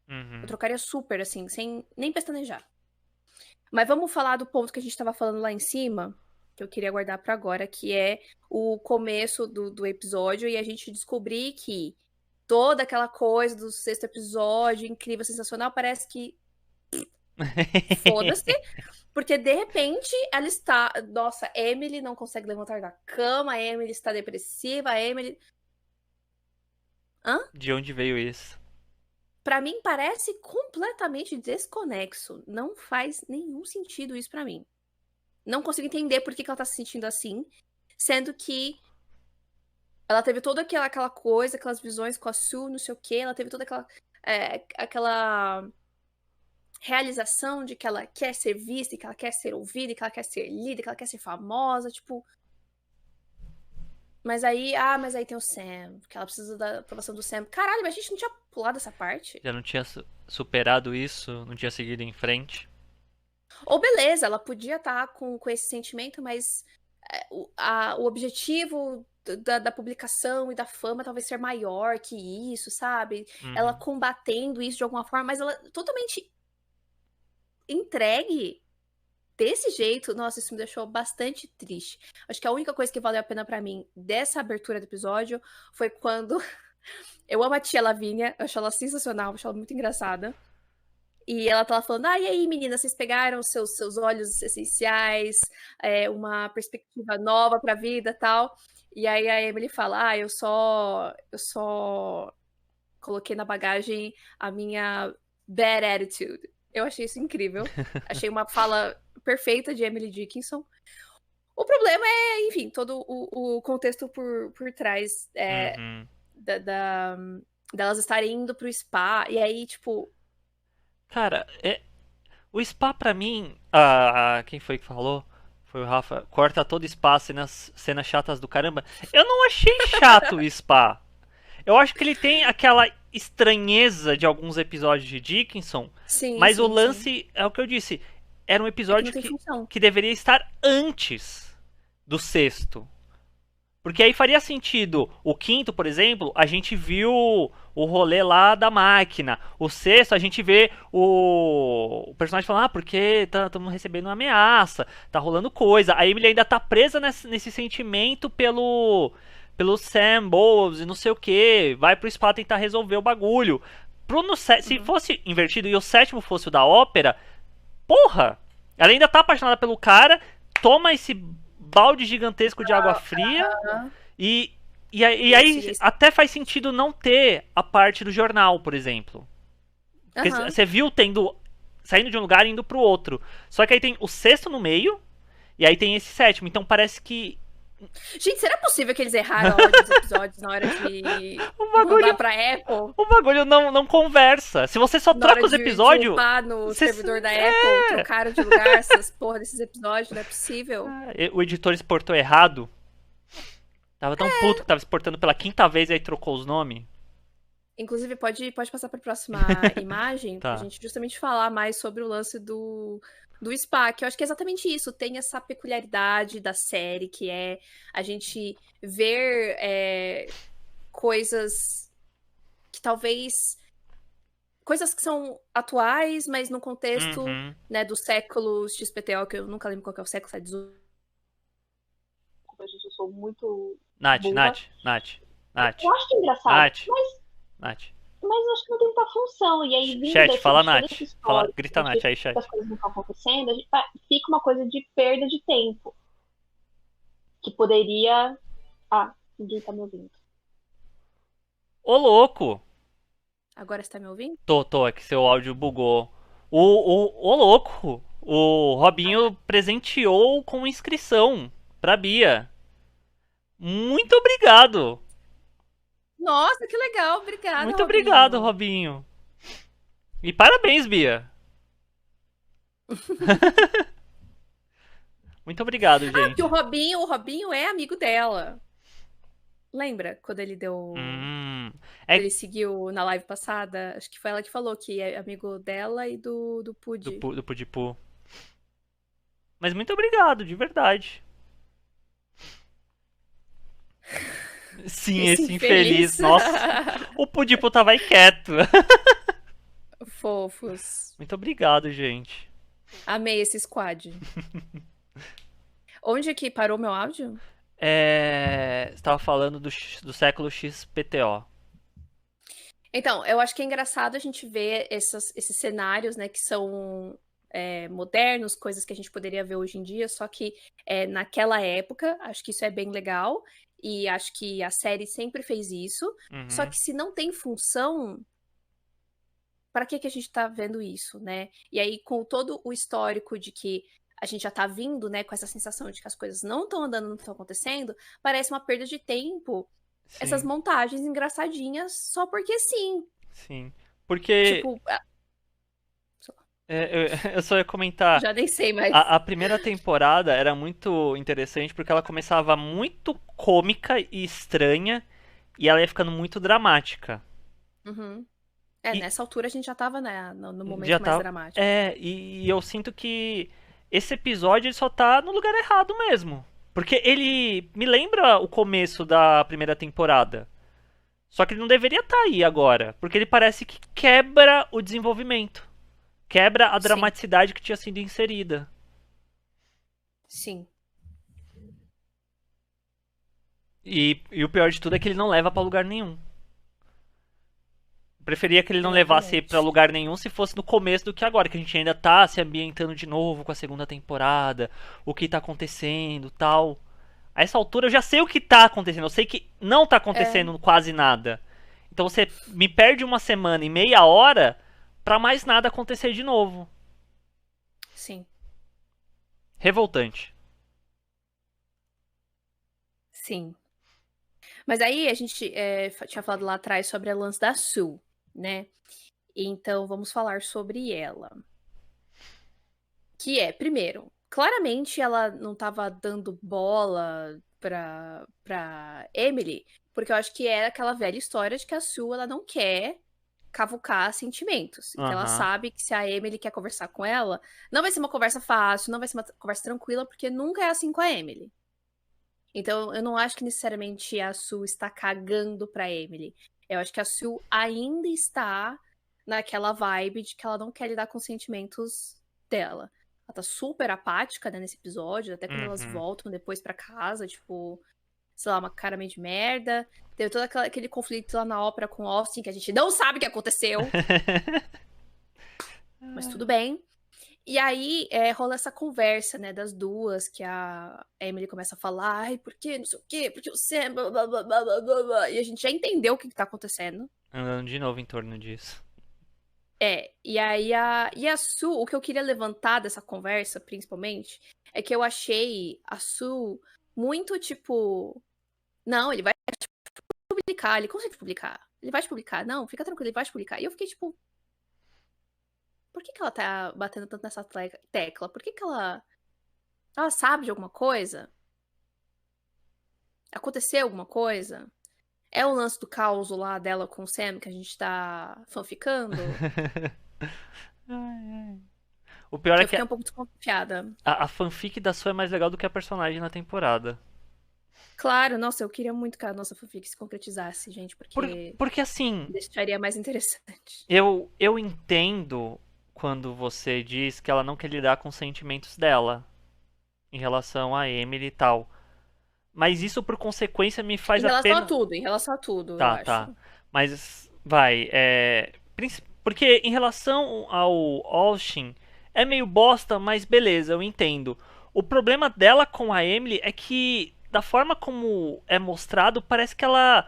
Eu Uhum. trocaria super, assim, sem nem pestanejar. Mas vamos falar do ponto que a gente tava falando lá em cima, que eu queria guardar pra agora, que é o começo do episódio e a gente descobrir que toda aquela coisa do sexto episódio, incrível, sensacional, parece que foda-se, porque de repente ela está. Nossa, Emily não consegue levantar da cama, a Emily está depressiva, a Emily. Hã? De onde veio isso? Pra mim parece completamente desconexo. Não faz nenhum sentido isso pra mim. Não consigo entender por que ela tá se sentindo assim, sendo que ela teve toda aquela coisa, aquelas visões com a Sue, não sei o quê, ela teve toda aquela realização de que ela quer ser vista, que ela quer ser ouvida, que ela quer ser lida, que ela quer ser famosa, tipo. Mas aí tem o Sam, que ela precisa da aprovação do Sam. Caralho, mas a gente não tinha pulado essa parte? Já não tinha superado isso, não tinha seguido em frente. Ou beleza, ela podia estar com esse sentimento, mas o objetivo da publicação e da fama talvez ser maior que isso, sabe? Ela Uhum. combatendo isso de alguma forma, mas ela totalmente entregue desse jeito. Nossa, isso me deixou bastante triste. Acho que a única coisa que valeu a pena pra mim dessa abertura do episódio foi quando eu amo a tia Lavínia, eu acho ela sensacional, eu acho ela muito engraçada. E ela tava falando, e aí, meninas, vocês pegaram seus olhos essenciais, uma perspectiva nova pra vida e tal. E aí a Emily fala, eu só coloquei na bagagem a minha bad attitude. Eu achei isso incrível. Achei uma fala perfeita de Emily Dickinson. O problema é, enfim, todo o contexto por trás Uhum. delas estarem indo pro spa. E aí, tipo, Cara, o spa pra mim, quem foi que falou? Foi o Rafa. Corta todo spa, cenas chatas do caramba. Eu não achei chato o spa. Eu acho que ele tem aquela estranheza de alguns episódios de Dickinson, sim, mas o sim, sim. lance é o que eu disse. Era um É que não episódio tem função. que deveria estar antes do sexto. Porque aí faria sentido. O quinto, por exemplo, a gente viu o rolê lá da máquina. O sexto, a gente vê o personagem falando, porque estamos recebendo uma ameaça, tá rolando coisa. A Emily ainda tá presa nesse sentimento pelo Sam Bowles e não sei o que. Vai pro spa tentar resolver o bagulho. Se Uhum. fosse invertido e o sétimo fosse o da ópera, porra! Ela ainda tá apaixonada pelo cara, toma esse balde gigantesco de água fria Aham. e, Isso, aí isso. até faz sentido não ter a parte do jornal, por exemplo. Porque Aham. você viu saindo de um lugar e indo pro outro. Só que aí tem o sexto no meio e aí tem esse sétimo. Então parece que Gente, será possível que eles erraram a ordem dos episódios na hora de o mandar bagulho, pra Apple? o bagulho não conversa. Se você só Na troca hora os de episódios, upar no você, servidor da Apple, trocaram de lugar essas porra desses episódios, não é possível. o editor exportou errado. Tava tão puto que tava exportando pela quinta vez e aí trocou os nomes. Inclusive, pode passar para a próxima imagem, pra Tá. gente justamente falar mais sobre o lance do spa, que eu acho que é exatamente isso. Tem essa peculiaridade da série, que é a gente ver coisas que talvez. Coisas que são atuais, mas no contexto, Uhum. né, do século XPTO, que eu nunca lembro qual que é o século, é 18. Gente, eu sou muito Nath, burra. Nath, Nath, Nath, Eu acho que é engraçado, Nath, mas Nath. eu acho que não tem muita função. E aí, vindo Chat, fala de todo esse Nath. Fala, histórico, grita de Nath aí, que as chat. coisas não estão acontecendo, fica uma coisa de perda de tempo. Que poderia. Ah, ninguém tá me ouvindo. Ô louco! Agora você tá me ouvindo? Tô, é que seu áudio bugou. Ô louco! O Robinho presenteou com inscrição pra Bia. Muito obrigado! Nossa, que legal! Obrigada, Muito obrigado, Robinho. Robinho. E parabéns, Bia. Muito obrigado, Ah, porque gente. O Robinho é amigo dela. Lembra quando ele deu. É Ele seguiu na live passada? Acho que foi ela que falou que é amigo dela e do Pud. do Pudipu. Mas muito obrigado, de verdade. Sim, Esse esse infeliz. infeliz. Nossa, o Pudipu tava aí quieto. Fofos. Muito obrigado, gente. Amei esse squad. Onde que parou meu áudio? Você tava falando do século XPTO. Então, eu acho que é engraçado a gente ver esses cenários, né, que são modernos, coisas que a gente poderia ver hoje em dia, só que naquela época, acho que isso é bem legal, e acho que a série sempre fez isso, só Uhum. que se não tem função, para que a gente tá vendo isso, né? E aí, com todo o histórico de que a gente já tá vindo, né, com essa sensação de que as coisas não estão andando, não estão acontecendo, parece uma perda de tempo essas Sim, montagens engraçadinhas só porque sim. sim. Porque Tipo, sei lá, eu só ia comentar. já nem sei mais. A primeira temporada era muito interessante porque ela começava muito cômica e estranha e ela ia ficando muito dramática. Uhum. E Nessa altura a gente já tava, né, no já momento mais tá. dramático. E eu sinto que esse episódio ele só tá no lugar errado mesmo. Porque ele me lembra o começo da primeira temporada. Só que ele não deveria estar aí agora. Porque ele parece que quebra o desenvolvimento. Quebra a Sim, dramaticidade que tinha sido inserida. sim. E o pior de tudo é que ele não leva pra lugar nenhum. Preferia que ele não levasse pra Exatamente. lugar nenhum se fosse no começo do que agora, que a gente ainda tá se ambientando de novo com a segunda temporada, o que tá acontecendo, tal. A essa altura eu já sei o que tá acontecendo. Eu sei que não tá É, acontecendo quase nada. Então você me perde uma semana e meia hora pra mais nada acontecer de novo. sim, Revoltante. sim. Mas aí a gente tinha falado lá atrás sobre a lance da Sue, né? Então vamos falar sobre ela. Que é, primeiro, claramente ela não tava dando bola pra Emily, porque eu acho que é aquela velha história de que a Sue, ela não quer cavucar sentimentos. E que ela Aham. sabe que se a Emily quer conversar com ela, não vai ser uma conversa fácil, não vai ser uma conversa tranquila, porque nunca é assim com a Emily. Então, eu não acho que necessariamente a Sue está cagando pra Emily. Eu acho que a Sue ainda está naquela vibe de que ela não quer lidar com os sentimentos dela. Ela tá super apática, né, nesse episódio, até quando elas Uhum. voltam depois pra casa, tipo, sei lá, uma cara meio de merda. Teve todo aquele conflito lá na ópera com Austin, que a gente não sabe o que aconteceu, mas tudo bem. E aí rola essa conversa, né, das duas, que a Emily começa a falar, ai, por quê, não sei o quê, porque o Sam, blá, blá, blá, blá, blá, blá, blá. E a gente já entendeu o que tá acontecendo. Andando de novo em torno disso. E aí e a Sue, o que eu queria levantar dessa conversa, principalmente, é que eu achei a Sue muito, tipo, não, ele vai te publicar, ele consegue te publicar, ele vai te publicar, não, fica tranquilo, ele vai te publicar. E eu fiquei, tipo, por que que ela tá batendo tanto nessa tecla? Por que que ela sabe de alguma coisa? Aconteceu alguma coisa? É o lance do caos lá dela com o Sam que a gente tá fanficando? O pior Que é eu que fiquei um pouco desconfiada. a fanfic da Sue é mais legal do que a personagem na temporada. Claro, nossa, eu queria muito que a nossa fanfic se concretizasse, gente, porque Porque assim, deixaria mais interessante. eu entendo quando você diz que ela não quer lidar com os sentimentos dela em relação a Emily e tal. Mas isso por consequência me faz apenas. Em relação a tudo, eu Tá, tá. acho. Mas vai, porque em relação ao Austin, é meio bosta, mas beleza, eu entendo. O problema dela com a Emily é que, da forma como é mostrado, parece que ela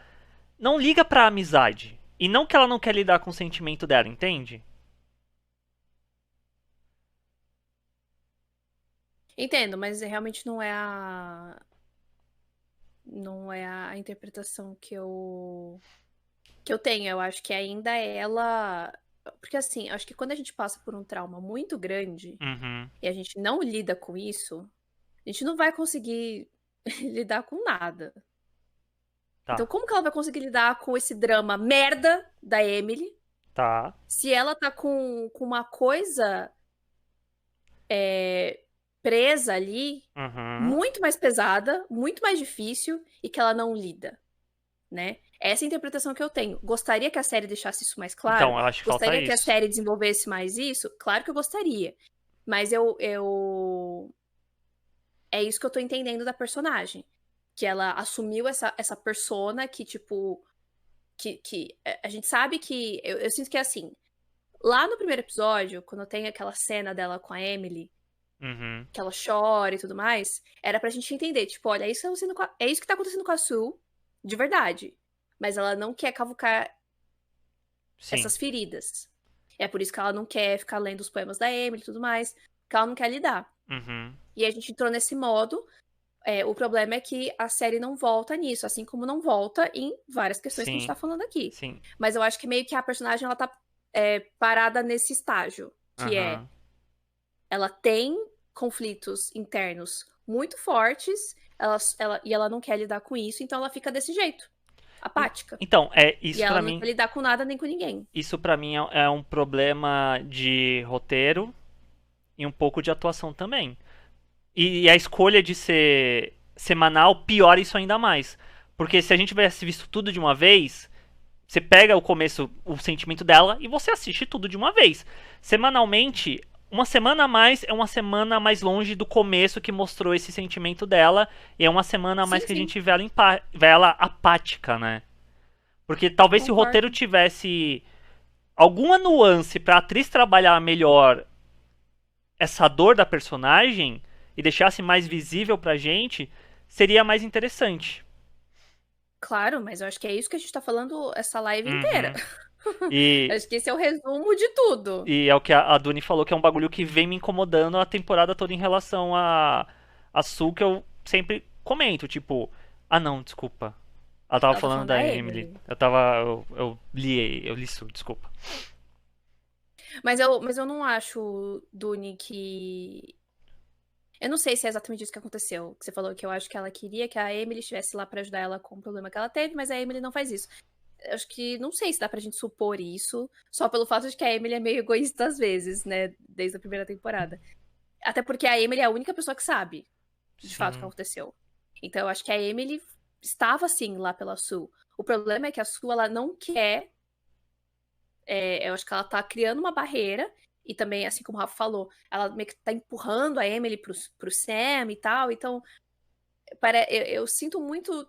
não liga pra amizade. E não que ela não quer lidar com o sentimento dela, entende? Entendo, mas realmente não é a interpretação que eu tenho. Eu acho que ainda é ela. Porque assim, eu acho que quando a gente passa por um trauma muito grande Uhum, e a gente não lida com isso, a gente não vai conseguir lidar com nada. Então, tá, como que ela vai conseguir lidar com esse drama merda da Emily tá. se ela tá com uma coisa é, presa ali, Uhum. muito mais pesada, muito mais difícil e que ela não lida, né? Essa é a interpretação que eu tenho. Gostaria que a série deixasse isso mais claro? Então, eu acho que falta Gostaria que a isso. série desenvolvesse mais isso? Claro que eu gostaria. Mas é isso que eu tô entendendo da personagem. Que ela assumiu essa persona que, tipo, a gente sabe que. Eu sinto que é assim. Lá no primeiro episódio, quando tem aquela cena dela com a Emily, Uhum, que ela chora e tudo mais, era pra gente entender, tipo, olha, é isso que tá acontecendo com a Sue, de verdade. Mas ela não quer cavucar sim. essas feridas. É por isso que ela não quer ficar lendo os poemas da Emily e tudo mais, que ela não quer lidar. Uhum, E a gente entrou nesse modo. O problema é que a série não volta nisso, assim como não volta em várias questões que a gente sim, tá falando aqui. sim. Mas eu acho que meio que a personagem ela tá parada nesse estágio, que é Aham. ela tem conflitos internos muito fortes, e ela não quer lidar com isso, então ela fica desse jeito, apática. Então, E isso ela pra não mim. quer lidar com nada nem com ninguém. Isso pra mim é um problema de roteiro e um pouco de atuação também. E a escolha de ser semanal piora isso ainda mais. Porque se a gente tivesse visto tudo de uma vez, você pega o começo, o sentimento dela e você assiste tudo de uma vez. Semanalmente, uma semana a mais é uma semana mais longe do começo que mostrou esse sentimento dela, e é uma semana a mais Sim, que a sim, gente vê ela apática, né? Porque talvez se o roteiro concordo. tivesse alguma nuance pra atriz trabalhar melhor essa dor da personagem e deixasse mais visível pra gente, seria mais interessante. Claro, mas eu acho que é isso que a gente tá falando essa live inteira. Uhum. E, Acho que esse é o resumo de tudo. e é o que a Duni falou, que é um bagulho que vem me incomodando a temporada toda em relação a Sul, que eu sempre comento, tipo, ah não, desculpa. Ela tava Ela tá falando falando da da Emily. Emily. Eu li Sul, desculpa. Mas eu não acho, Duni, que. Eu não sei se é exatamente isso que aconteceu. Que você falou que eu acho que ela queria que a Emily estivesse lá pra ajudar ela com o problema que ela teve, mas a Emily não faz isso. Eu acho que não sei se dá pra gente supor isso, só pelo fato de que a Emily é meio egoísta às vezes, né? Desde a primeira temporada. Até porque a Emily é a única pessoa que sabe, de fato, o que Sim. aconteceu. Então eu acho que a Emily estava, sim, lá pela Sue. O problema é que a Sue, ela não quer. Eu acho que ela tá criando uma barreira. E também, assim como o Rafa falou, ela meio que tá empurrando a Emily pro Sam e tal. Então, eu sinto muito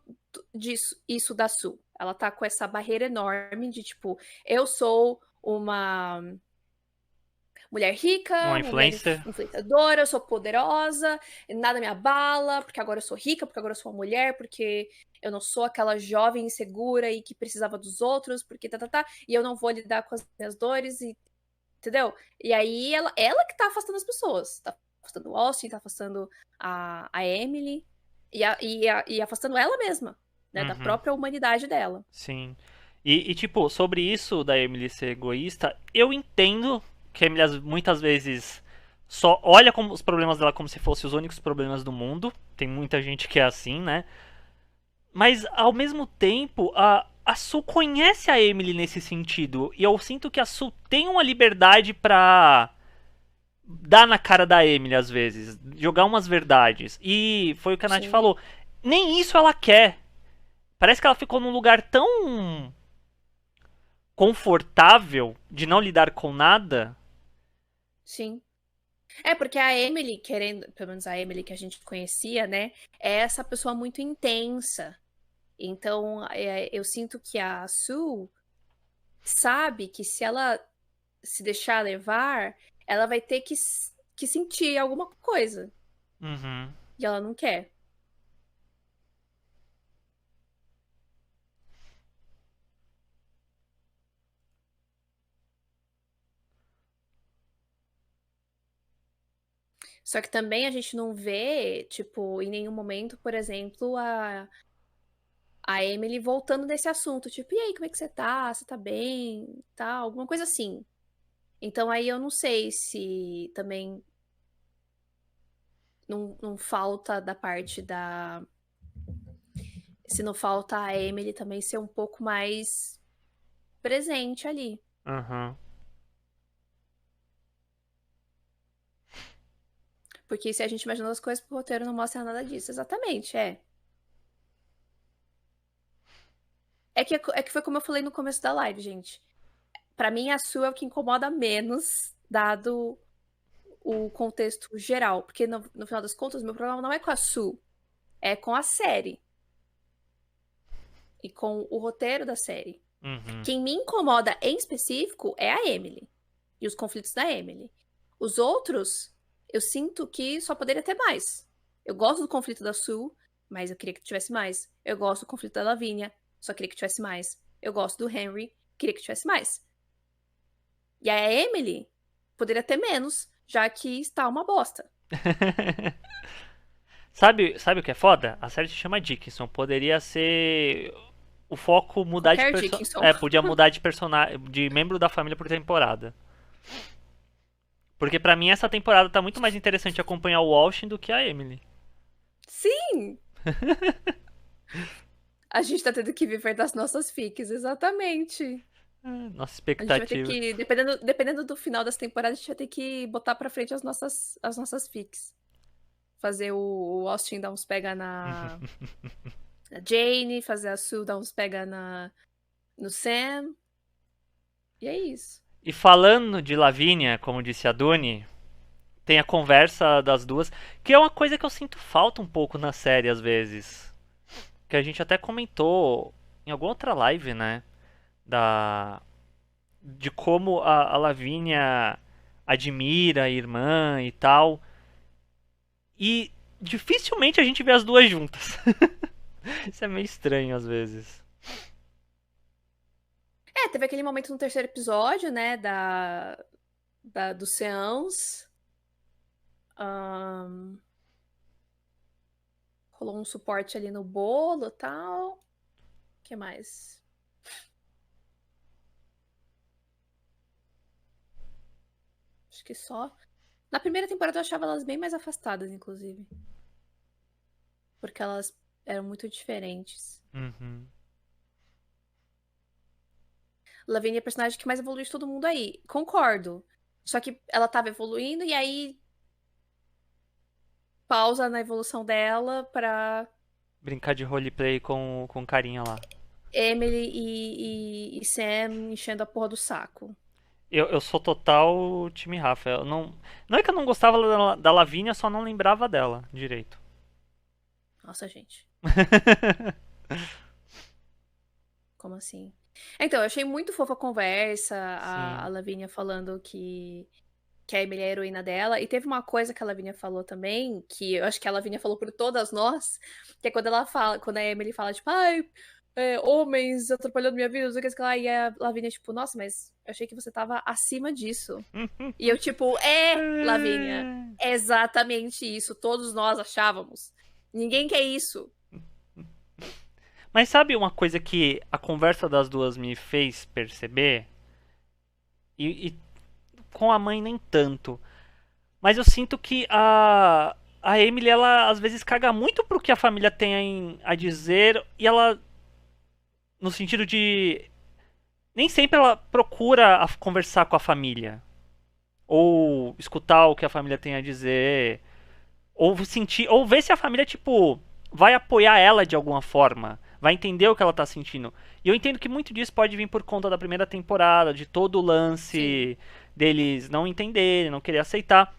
disso, isso da Sue. Ela tá com essa barreira enorme de tipo, eu sou uma mulher Uma rica, mulher influencer. influenciadora, eu sou poderosa, nada me abala, porque agora eu sou rica, porque agora eu sou uma mulher, porque eu não sou aquela jovem insegura e que precisava dos outros, porque tá, e eu não vou lidar com as minhas dores, entendeu? E aí ela que tá afastando as pessoas, tá afastando o Austin, tá afastando a Emily, e afastando ela mesma, né, da Uhum. própria humanidade dela. Sim. Tipo, sobre isso da Emily ser egoísta, eu entendo que a Emily muitas vezes só olha como os problemas dela como se fossem os únicos problemas do mundo. Tem muita gente que é assim, né? Mas ao mesmo tempo, a Su conhece a Emily nesse sentido. E eu sinto que a Su tem uma liberdade pra dar na cara da Emily às vezes, jogar umas verdades. E foi o que a Nath Sim, falou. Nem isso ela quer. Parece que ela ficou num lugar tão confortável de não lidar com nada. sim. É, porque a Emily, querendo, pelo menos a Emily que a gente conhecia, né, é essa pessoa muito intensa. Então, eu sinto que a Sue sabe que se ela se deixar levar, ela vai ter que sentir alguma coisa. Uhum. E ela não quer. Só que também a gente não vê, tipo, em nenhum momento, por exemplo, a Emily voltando nesse assunto. Tipo, e aí, como é que você tá? Você tá bem? Tá? Alguma coisa assim. Então aí eu não sei se também não falta da parte da. Se não falta a Emily também ser um pouco mais presente ali. Uhum. Porque se a gente imagina as coisas, o roteiro não mostra nada disso. Exatamente, é. É que foi como eu falei no começo da live, gente. Pra mim, a Sue é o que incomoda menos, dado o contexto geral. Porque no final das contas, meu problema não é com a Sue, é com a série. E com o roteiro da série. Uhum. Quem me incomoda em específico é a Emily. E os conflitos da Emily. Os outros, eu sinto que só poderia ter mais. Eu gosto do conflito da Sue, mas eu queria que tivesse mais. Eu gosto do conflito da Lavínia, só queria que tivesse mais. Eu gosto do Henry, queria que tivesse mais. E a Emily poderia ter menos, já que está uma bosta. Sabe o que é foda? A série se chama Dickinson. Poderia ser o foco mudar de Qualquer personagem. Dickinson. É, podia mudar de personagem, de membro da família por temporada. Porque pra mim essa temporada tá muito mais interessante acompanhar o Walsh do que a Emily. Sim! A gente tá tendo que viver das nossas fics, exatamente. Nossa A gente vai ter expectativa. que, dependendo do final das temporadas, a gente vai ter que botar pra frente as nossas fics. Fazer o Austin dar uns pega na Jane, fazer a Sue dar uns pega no Sam. E é isso. E falando de Lavínia, como disse a Duni, tem a conversa das duas, que é uma coisa que eu sinto falta um pouco na série às vezes. Que a gente até comentou em alguma outra live, né? Da de como a Lavínia admira a irmã e tal. E dificilmente a gente vê as duas juntas. Isso é meio estranho às vezes. Teve aquele momento no terceiro episódio, né, do Seance. Rolou um suporte ali no bolo e tal. O que mais? Acho que só. Na primeira temporada eu achava elas bem mais afastadas, inclusive. Porque elas eram muito diferentes. Uhum. Lavinia é a personagem que mais evolui de todo mundo aí. Concordo. Só que ela tava evoluindo e aí pausa na evolução dela pra Brincar de roleplay com carinha lá. Emily e Sam enchendo a porra do saco. Eu sou total time Rafa. Eu não é que eu não gostava da Lavínia, só não lembrava dela direito. Nossa, gente. Como assim? Então, eu achei muito fofa a conversa, a Sim. Lavínia falando que a Emily é a heroína dela. E teve uma coisa que a Lavínia falou também, que eu acho que a Lavínia falou por todas nós, que é quando a Emily fala, tipo, ai, homens atrapalhando minha vida, não sei o que lá, e a Lavínia, tipo, nossa, mas eu achei que você tava acima disso. E eu, tipo, Lavínia, é exatamente isso, todos nós achávamos. Ninguém quer isso. Mas sabe uma coisa que a conversa das duas me fez perceber? E com a mãe nem tanto. Mas eu sinto que a Emily, ela às vezes caga muito pro que a família tem a dizer. E ela, no sentido de... Nem sempre ela procura conversar com a família. Ou escutar o que a família tem a dizer. Ou sentir... Ou ver se a família, tipo, vai apoiar ela de alguma forma. Vai entender o que ela tá sentindo. E eu entendo que muito disso pode vir por conta da primeira temporada, de todo o Sim. lance deles não entenderem, não querer aceitar.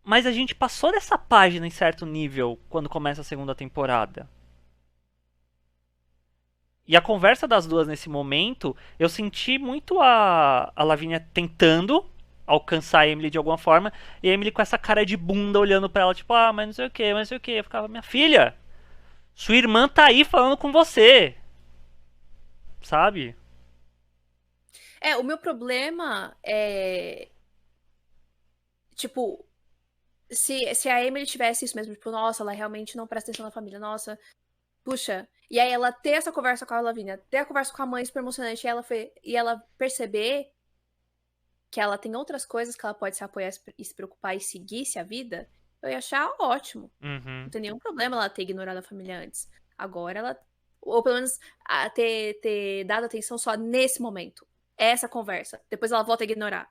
Mas a gente passou dessa página em certo nível quando começa a segunda temporada. E a conversa das duas nesse momento, eu senti muito a Lavínia tentando alcançar a Emily de alguma forma, e a Emily com essa cara de bunda olhando pra ela, tipo, mas não sei o que, mas não sei o que. Eu ficava, minha filha, sua irmã tá aí falando com você. Sabe? O meu problema é. Tipo, se a Emily tivesse isso mesmo, tipo, nossa, ela realmente não presta atenção na família, nossa, puxa. E aí ela ter essa conversa com a Lavínia, ter a conversa com a mãe super emocionante, e ela perceber que ela tem outras coisas que ela pode se apoiar e se preocupar e seguisse a vida, eu ia achar ótimo. Não Uhum. tem nenhum problema ela ter ignorado a família antes. Agora ela. Ou pelo menos ter dado atenção só nesse momento. Essa conversa. Depois ela volta a ignorar.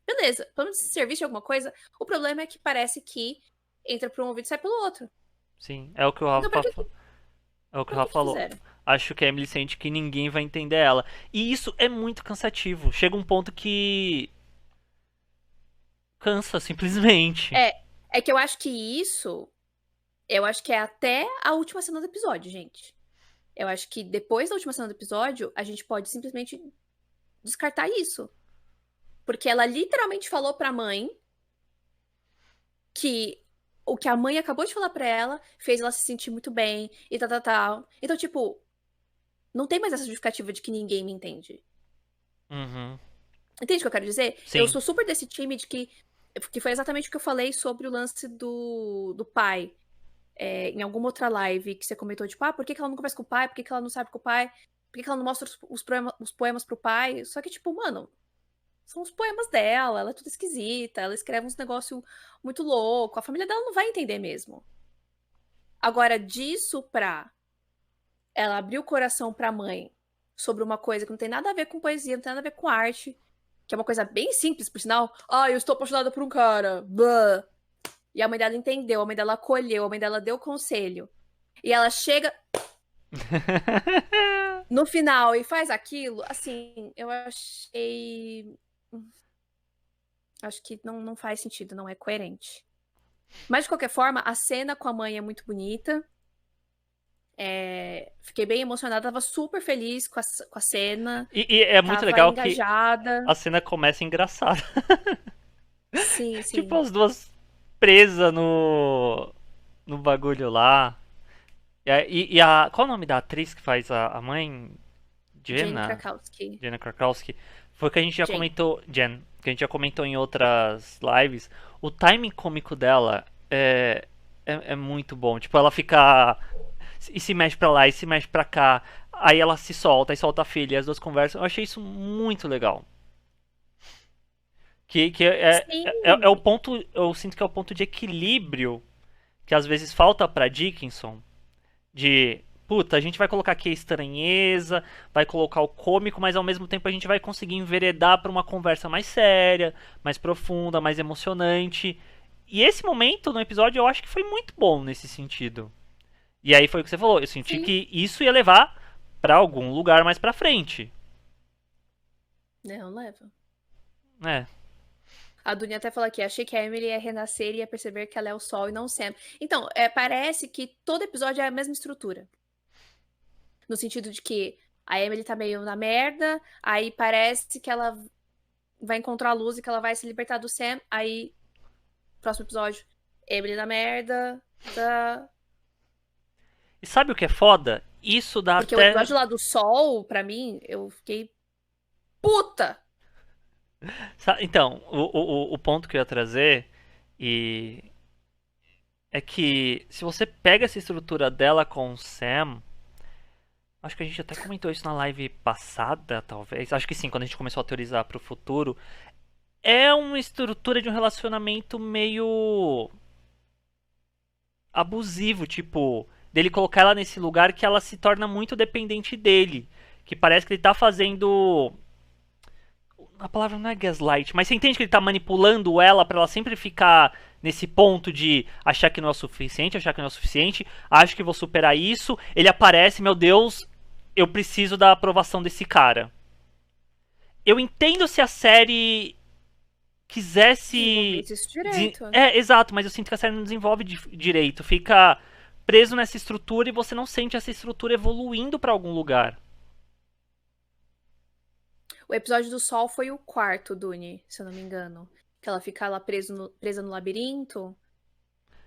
Beleza, pelo menos se servir de alguma coisa. O problema é que parece que entra por um ouvido e sai pelo outro. Sim, é o que o Então, Rafa, é o que o pra que Rafa que falou. fizeram? Acho que a Emily sente que ninguém vai entender ela. E isso é muito cansativo. Chega um ponto que cansa, simplesmente. É que eu acho que isso. Eu acho que é até a última cena do episódio, gente. Eu acho que depois da última cena do episódio, a gente pode simplesmente descartar isso. Porque ela literalmente falou pra mãe que o que a mãe acabou de falar pra ela fez ela se sentir muito bem e tal, tal, tal. Então, tipo, não tem mais essa justificativa de que ninguém me entende. Uhum. Entende o que eu quero dizer? Eu Sim. sou super desse time de que foi exatamente o que eu falei sobre o lance do pai. Em alguma outra live que você comentou, tipo, por que ela não conversa com o pai? Por que ela não sabe com o pai? Por que ela não mostra os poemas pro pai? Só que, tipo, mano, são os poemas dela, ela é toda esquisita, ela escreve uns negócios muito louco, a família dela não vai entender mesmo. Agora, disso pra ela abrir o coração pra mãe sobre uma coisa que não tem nada a ver com poesia, não tem nada a ver com arte, que é uma coisa bem simples, por sinal. Eu estou apaixonada por um cara. Blah. E a mãe dela entendeu, a mãe dela acolheu, a mãe dela deu conselho. E ela chega no final e faz aquilo, assim, eu achei. Acho que não faz sentido, não é coerente. Mas, de qualquer forma, a cena com a mãe é muito bonita. Fiquei bem emocionada, tava super feliz com a cena. E é muito Tava legal que engajada. a cena começa engraçada. Sim, Tipo, sim. as duas presas no. no bagulho lá. Qual o nome da atriz que faz a mãe? Jane Jenna? Krakowski. Jenna Krakowski. Foi o que a gente já Jane. comentou. Jen, que a gente já comentou em outras lives. O timing cômico dela é muito bom. Tipo, ela fica. E se mexe pra lá, e se mexe pra cá. Aí ela se solta, e solta a filha, e as duas conversam. Eu achei isso muito legal. Que é o Sim. ponto. Eu sinto que é o ponto de equilíbrio que às vezes falta pra Dickinson. De. Puta, a gente vai colocar aqui a estranheza, vai colocar o cômico, mas ao mesmo tempo a gente vai conseguir enveredar pra uma conversa mais séria, mais profunda, mais emocionante. E esse momento no episódio eu acho que foi muito bom nesse sentido. E aí foi o que você falou, eu senti Sim. que isso ia levar pra algum lugar mais pra frente. Não, leva. É. A Dunia até falou aqui, achei que a Emily ia renascer e ia perceber que ela é o Sol e não o Sam. Então, parece que todo episódio é a mesma estrutura. No sentido de que a Emily tá meio na merda, aí parece que ela vai encontrar a luz e que ela vai se libertar do Sam, aí, próximo episódio, Emily na merda, tá... E sabe o que é foda? Isso dá Porque o até. episódio lá do Sol, pra mim, eu fiquei puta! Então, o ponto que eu ia trazer e é que se você pega essa estrutura dela com o Sam, acho que a gente até comentou isso na live passada, talvez. Acho que sim, quando a gente começou a teorizar pro futuro. É uma estrutura de um relacionamento meio abusivo, tipo, dele colocar ela nesse lugar que ela se torna muito dependente dele. Que parece que ele tá fazendo. A palavra não é gaslight, mas você entende que ele tá manipulando ela pra ela sempre ficar nesse ponto de achar que não é o suficiente, achar que não é o suficiente, acho que vou superar isso. Ele aparece, meu Deus, eu preciso da aprovação desse cara. Eu entendo se a série quisesse. Desenvolver isso direito. Exato, mas eu sinto que a série não desenvolve direito. Fica preso nessa estrutura e você não sente essa estrutura evoluindo pra algum lugar. O episódio do Sol foi o quarto, Duni, se eu não me engano. Que ela fica lá presa no labirinto.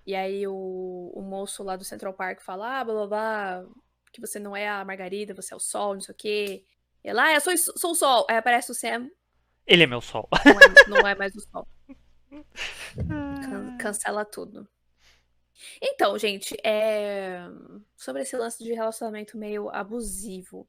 E aí o moço lá do Central Park fala, blá blá blá, que você não é a Margarida, você é o Sol, não sei o quê. E ela, eu sou o Sol. Aí aparece o Sam, Ele é meu sol. não é mais o Sol. Cancela tudo. Então, gente, sobre esse lance de relacionamento meio abusivo.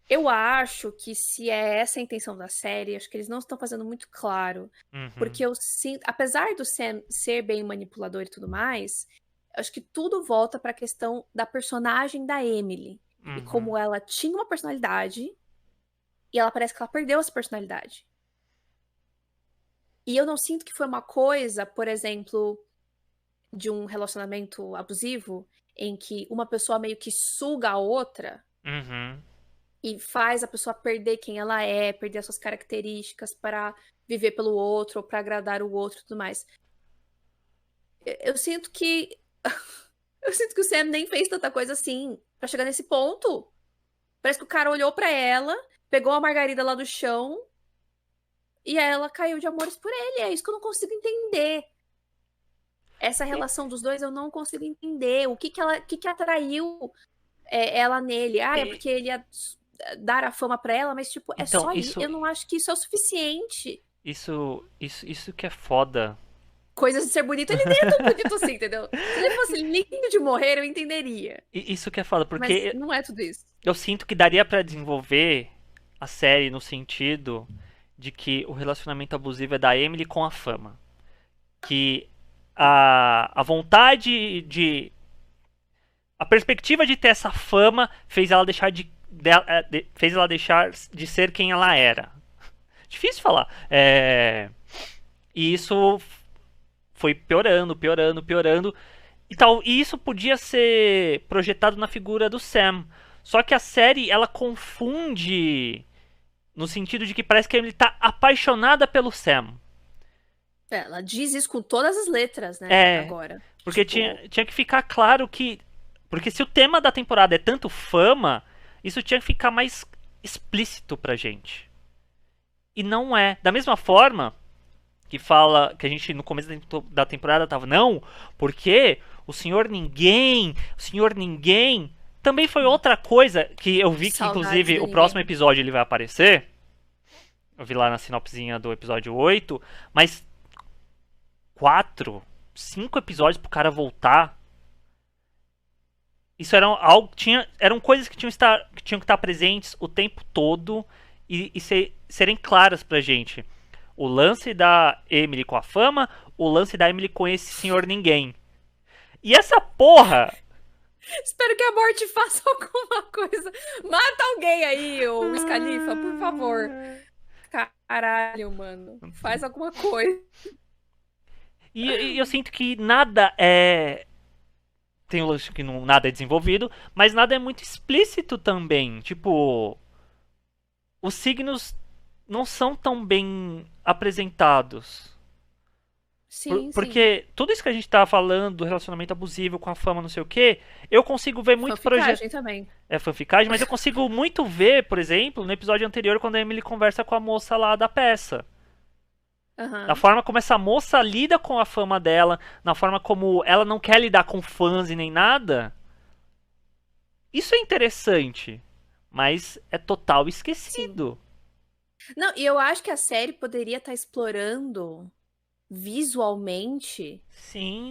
Eu acho que se é essa a intenção da série, acho que eles não estão fazendo muito claro. Uhum, Porque eu sinto, apesar do Sam ser bem manipulador e tudo mais, acho que tudo volta pra questão da personagem da Emily. E uhum, como ela tinha uma personalidade, e ela parece que ela perdeu essa personalidade. E eu não sinto que foi uma coisa, por exemplo, de um relacionamento abusivo, em que uma pessoa meio que suga a outra uhum. e faz a pessoa perder quem ela é, perder as suas características para viver pelo outro ou para agradar o outro e tudo mais. Eu sinto que eu sinto que o Sam nem fez tanta coisa assim pra chegar nesse ponto. Parece que o cara olhou pra ela, pegou a margarida lá do chão e aí ela caiu de amores por ele. É isso que eu não consigo entender. Essa E- relação dos dois eu não consigo entender. O que atraiu ela nele? Ah, é e- porque ele ia dar a fama pra ela, mas tipo, é então, só isso. Eu não acho que isso é o suficiente. isso que é foda. Coisas de ser bonito, ele nem é tão bonito assim, entendeu? Se ele fosse lindo de morrer, eu entenderia. Isso que é foda, Mas porque não é tudo isso. eu sinto que daria pra desenvolver a série no sentido de que o relacionamento abusivo é da Emily com a fama. Que a vontade de. A perspectiva de ter essa fama fez ela deixar fez ela deixar de ser quem ela era. Difícil falar. E isso foi piorando, piorando, piorando. E isso podia ser projetado na figura do Sam. Só que a série, ela confunde no sentido de que parece que ele tá apaixonada pelo Sam. Ela diz isso com todas as letras, né? É, Agora. porque Tipo, tinha que ficar claro que. Porque se o tema da temporada é tanto fama, isso tinha que ficar mais explícito pra gente. E não é. Da mesma forma que fala que a gente no começo da temporada tava, não, porque o Senhor Ninguém também foi outra coisa que eu vi que Saudades inclusive do o próximo ninguém. episódio ele vai aparecer. Eu vi lá na sinopsezinha do episódio 8, mas 4, 5 episódios pro cara voltar. Isso eram coisas que tinham que estar presentes o tempo todo e serem claras pra gente. O lance da Emily com a fama, o lance da Emily com esse senhor ninguém. E essa porra. Espero que a morte faça alguma coisa. Mata alguém aí, ô Scalifa, por favor. Caralho, mano. Faz alguma coisa. E eu sinto que nada é. Tem um lance que nada é desenvolvido, mas nada é muito explícito também. Tipo, os signos não são tão bem apresentados. Sim, sim. Porque tudo isso que a gente tá falando do relacionamento abusivo com a fama, não sei o que, eu consigo ver muito projeto. Fanficagem também. É fanficagem, mas eu consigo muito ver, por exemplo, no episódio anterior, quando a Emily conversa com a moça lá da peça. Na Aham. forma como essa moça lida com a fama dela, na forma como ela não quer lidar com fãs e nem nada. Isso é interessante, mas é total Sim. esquecido. Não, e eu acho que a série poderia estar explorando visualmente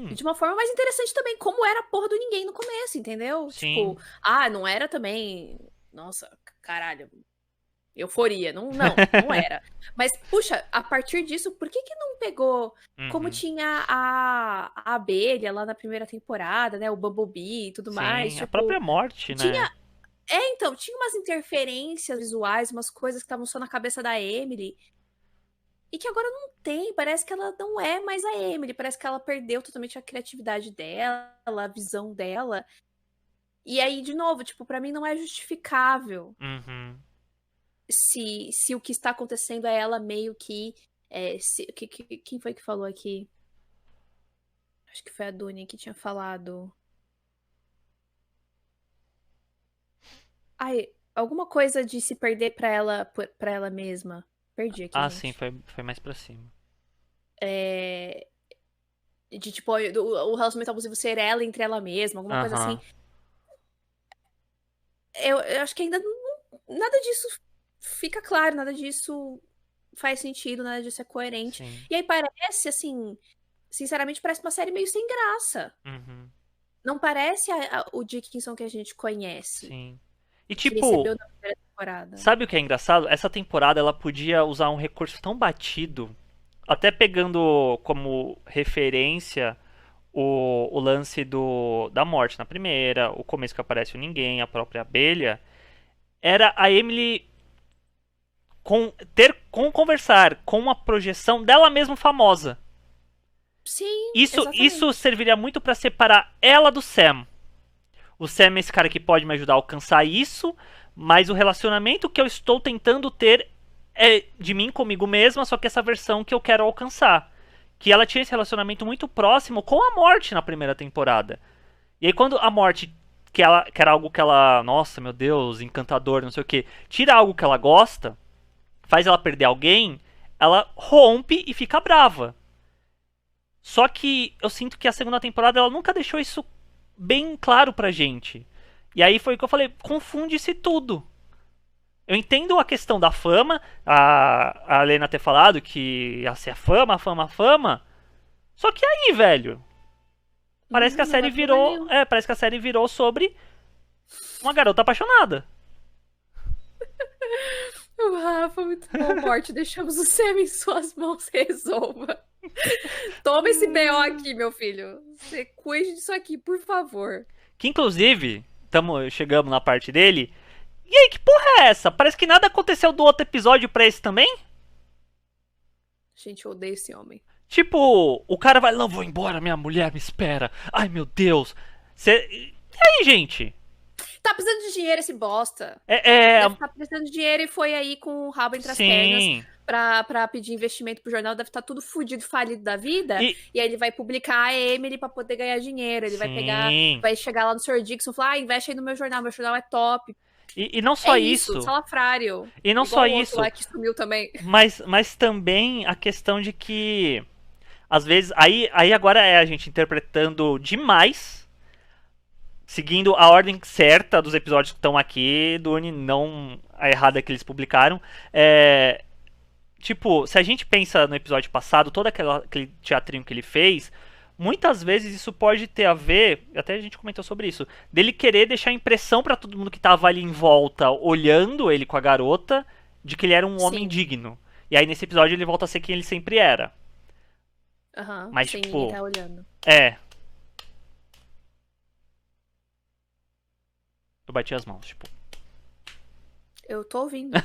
e Sim, de uma forma mais interessante também, como era a porra do ninguém no começo, entendeu? sim. Tipo, ah, não era também. Nossa, caralho. Euforia. Não, não, não era. Mas, puxa, a partir disso, por que que não pegou como Uhum. tinha a abelha lá na primeira temporada, né? O Bumblebee e tudo mais. Sim, a Tipo, própria morte, né? tinha. É, então, tinha umas interferências visuais, umas coisas que estavam só na cabeça da Emily. E que agora não tem. Parece que ela não é mais a Emily. Parece que ela perdeu totalmente a criatividade dela, a visão dela. E aí, de novo, tipo, pra mim não é justificável Uhum. se o que está acontecendo é ela meio que. Quem foi que falou aqui? Acho que foi a Duny que tinha falado. Ai, alguma coisa de se perder pra ela mesma. Perdi aqui, Ah, sim, gente. foi mais pra cima. É, de tipo, o relacionamento abusivo ser ela entre ela mesma, alguma coisa assim. Aham, Eu acho que ainda nada disso fica claro, nada disso faz sentido, nada disso é coerente. sim. E aí parece, assim, sinceramente, parece uma série meio sem graça. Uhum, Não parece o Dickinson que a gente conhece, sim. E que tipo, recebeu na primeira temporada. sabe o que é engraçado? Essa temporada ela podia usar um recurso tão batido, até pegando como referência o lance da morte na primeira, o começo que aparece o ninguém, a própria abelha, era a Emily conversar com uma projeção dela mesma famosa. Sim, Isso exatamente. serviria muito pra separar ela do Sam. O Sam é esse cara que pode me ajudar a alcançar isso, mas o relacionamento que eu estou tentando ter é de mim comigo mesma, só que essa versão que eu quero alcançar. Que ela tinha esse relacionamento muito próximo com a morte na primeira temporada. E aí quando a morte, que era algo que ela, nossa, meu Deus, encantador, não sei o que, tira algo que ela gosta, faz ela perder alguém, ela rompe e fica brava. Só que eu sinto que a segunda temporada ela nunca deixou isso bem claro pra gente. E aí foi o que eu falei, confunde-se tudo. Eu entendo a questão da fama, a Helena ter falado que ia ser a fama, a fama, a fama. Só que aí, velho, parece que a Não série vai pra lugar virou, nenhum. parece que a série virou sobre uma garota apaixonada. O Rafa, muito bom, Morte. Deixamos o Sam em suas mãos, resolva. Toma esse BO aqui, meu filho. Você cuide disso aqui, por favor. Que inclusive, chegamos na parte dele. E aí, que porra é essa? Parece que nada aconteceu do outro episódio pra esse também? Gente, eu odeio esse homem. Tipo, o cara vai, não, vou embora, minha mulher me espera. Ai, meu Deus. E aí, gente? Tá precisando de dinheiro esse bosta. É, Deve estar precisando de dinheiro e foi aí com o rabo entre as pernas sim. pra pedir investimento pro jornal. Deve estar tudo fudido, falido da vida. E, E aí ele vai publicar a Emily pra poder ganhar dinheiro. Ele vai pegar, sim. vai chegar lá no Sr. Dixon e falar: investe aí no meu jornal é top. E não É só isso, isso, salafrário. e não só Igual o outro isso, lá que sumiu também. mas também a questão de que, às vezes, aí agora é a gente interpretando demais, seguindo a ordem certa dos episódios que estão aqui, Dune, não a errada que eles publicaram. É, tipo, se a gente pensa no episódio passado, todo aquele teatrinho que ele fez, muitas vezes isso pode ter a ver, até a gente comentou sobre isso, dele querer deixar a impressão pra todo mundo que tava ali em volta, olhando ele com a garota, de que ele era um homem Sim. digno. E aí nesse episódio ele volta a ser quem ele sempre era. Aham. Mas Sem ninguém tipo, tá olhando. é. Eu bati as mãos, tipo. Eu tô ouvindo.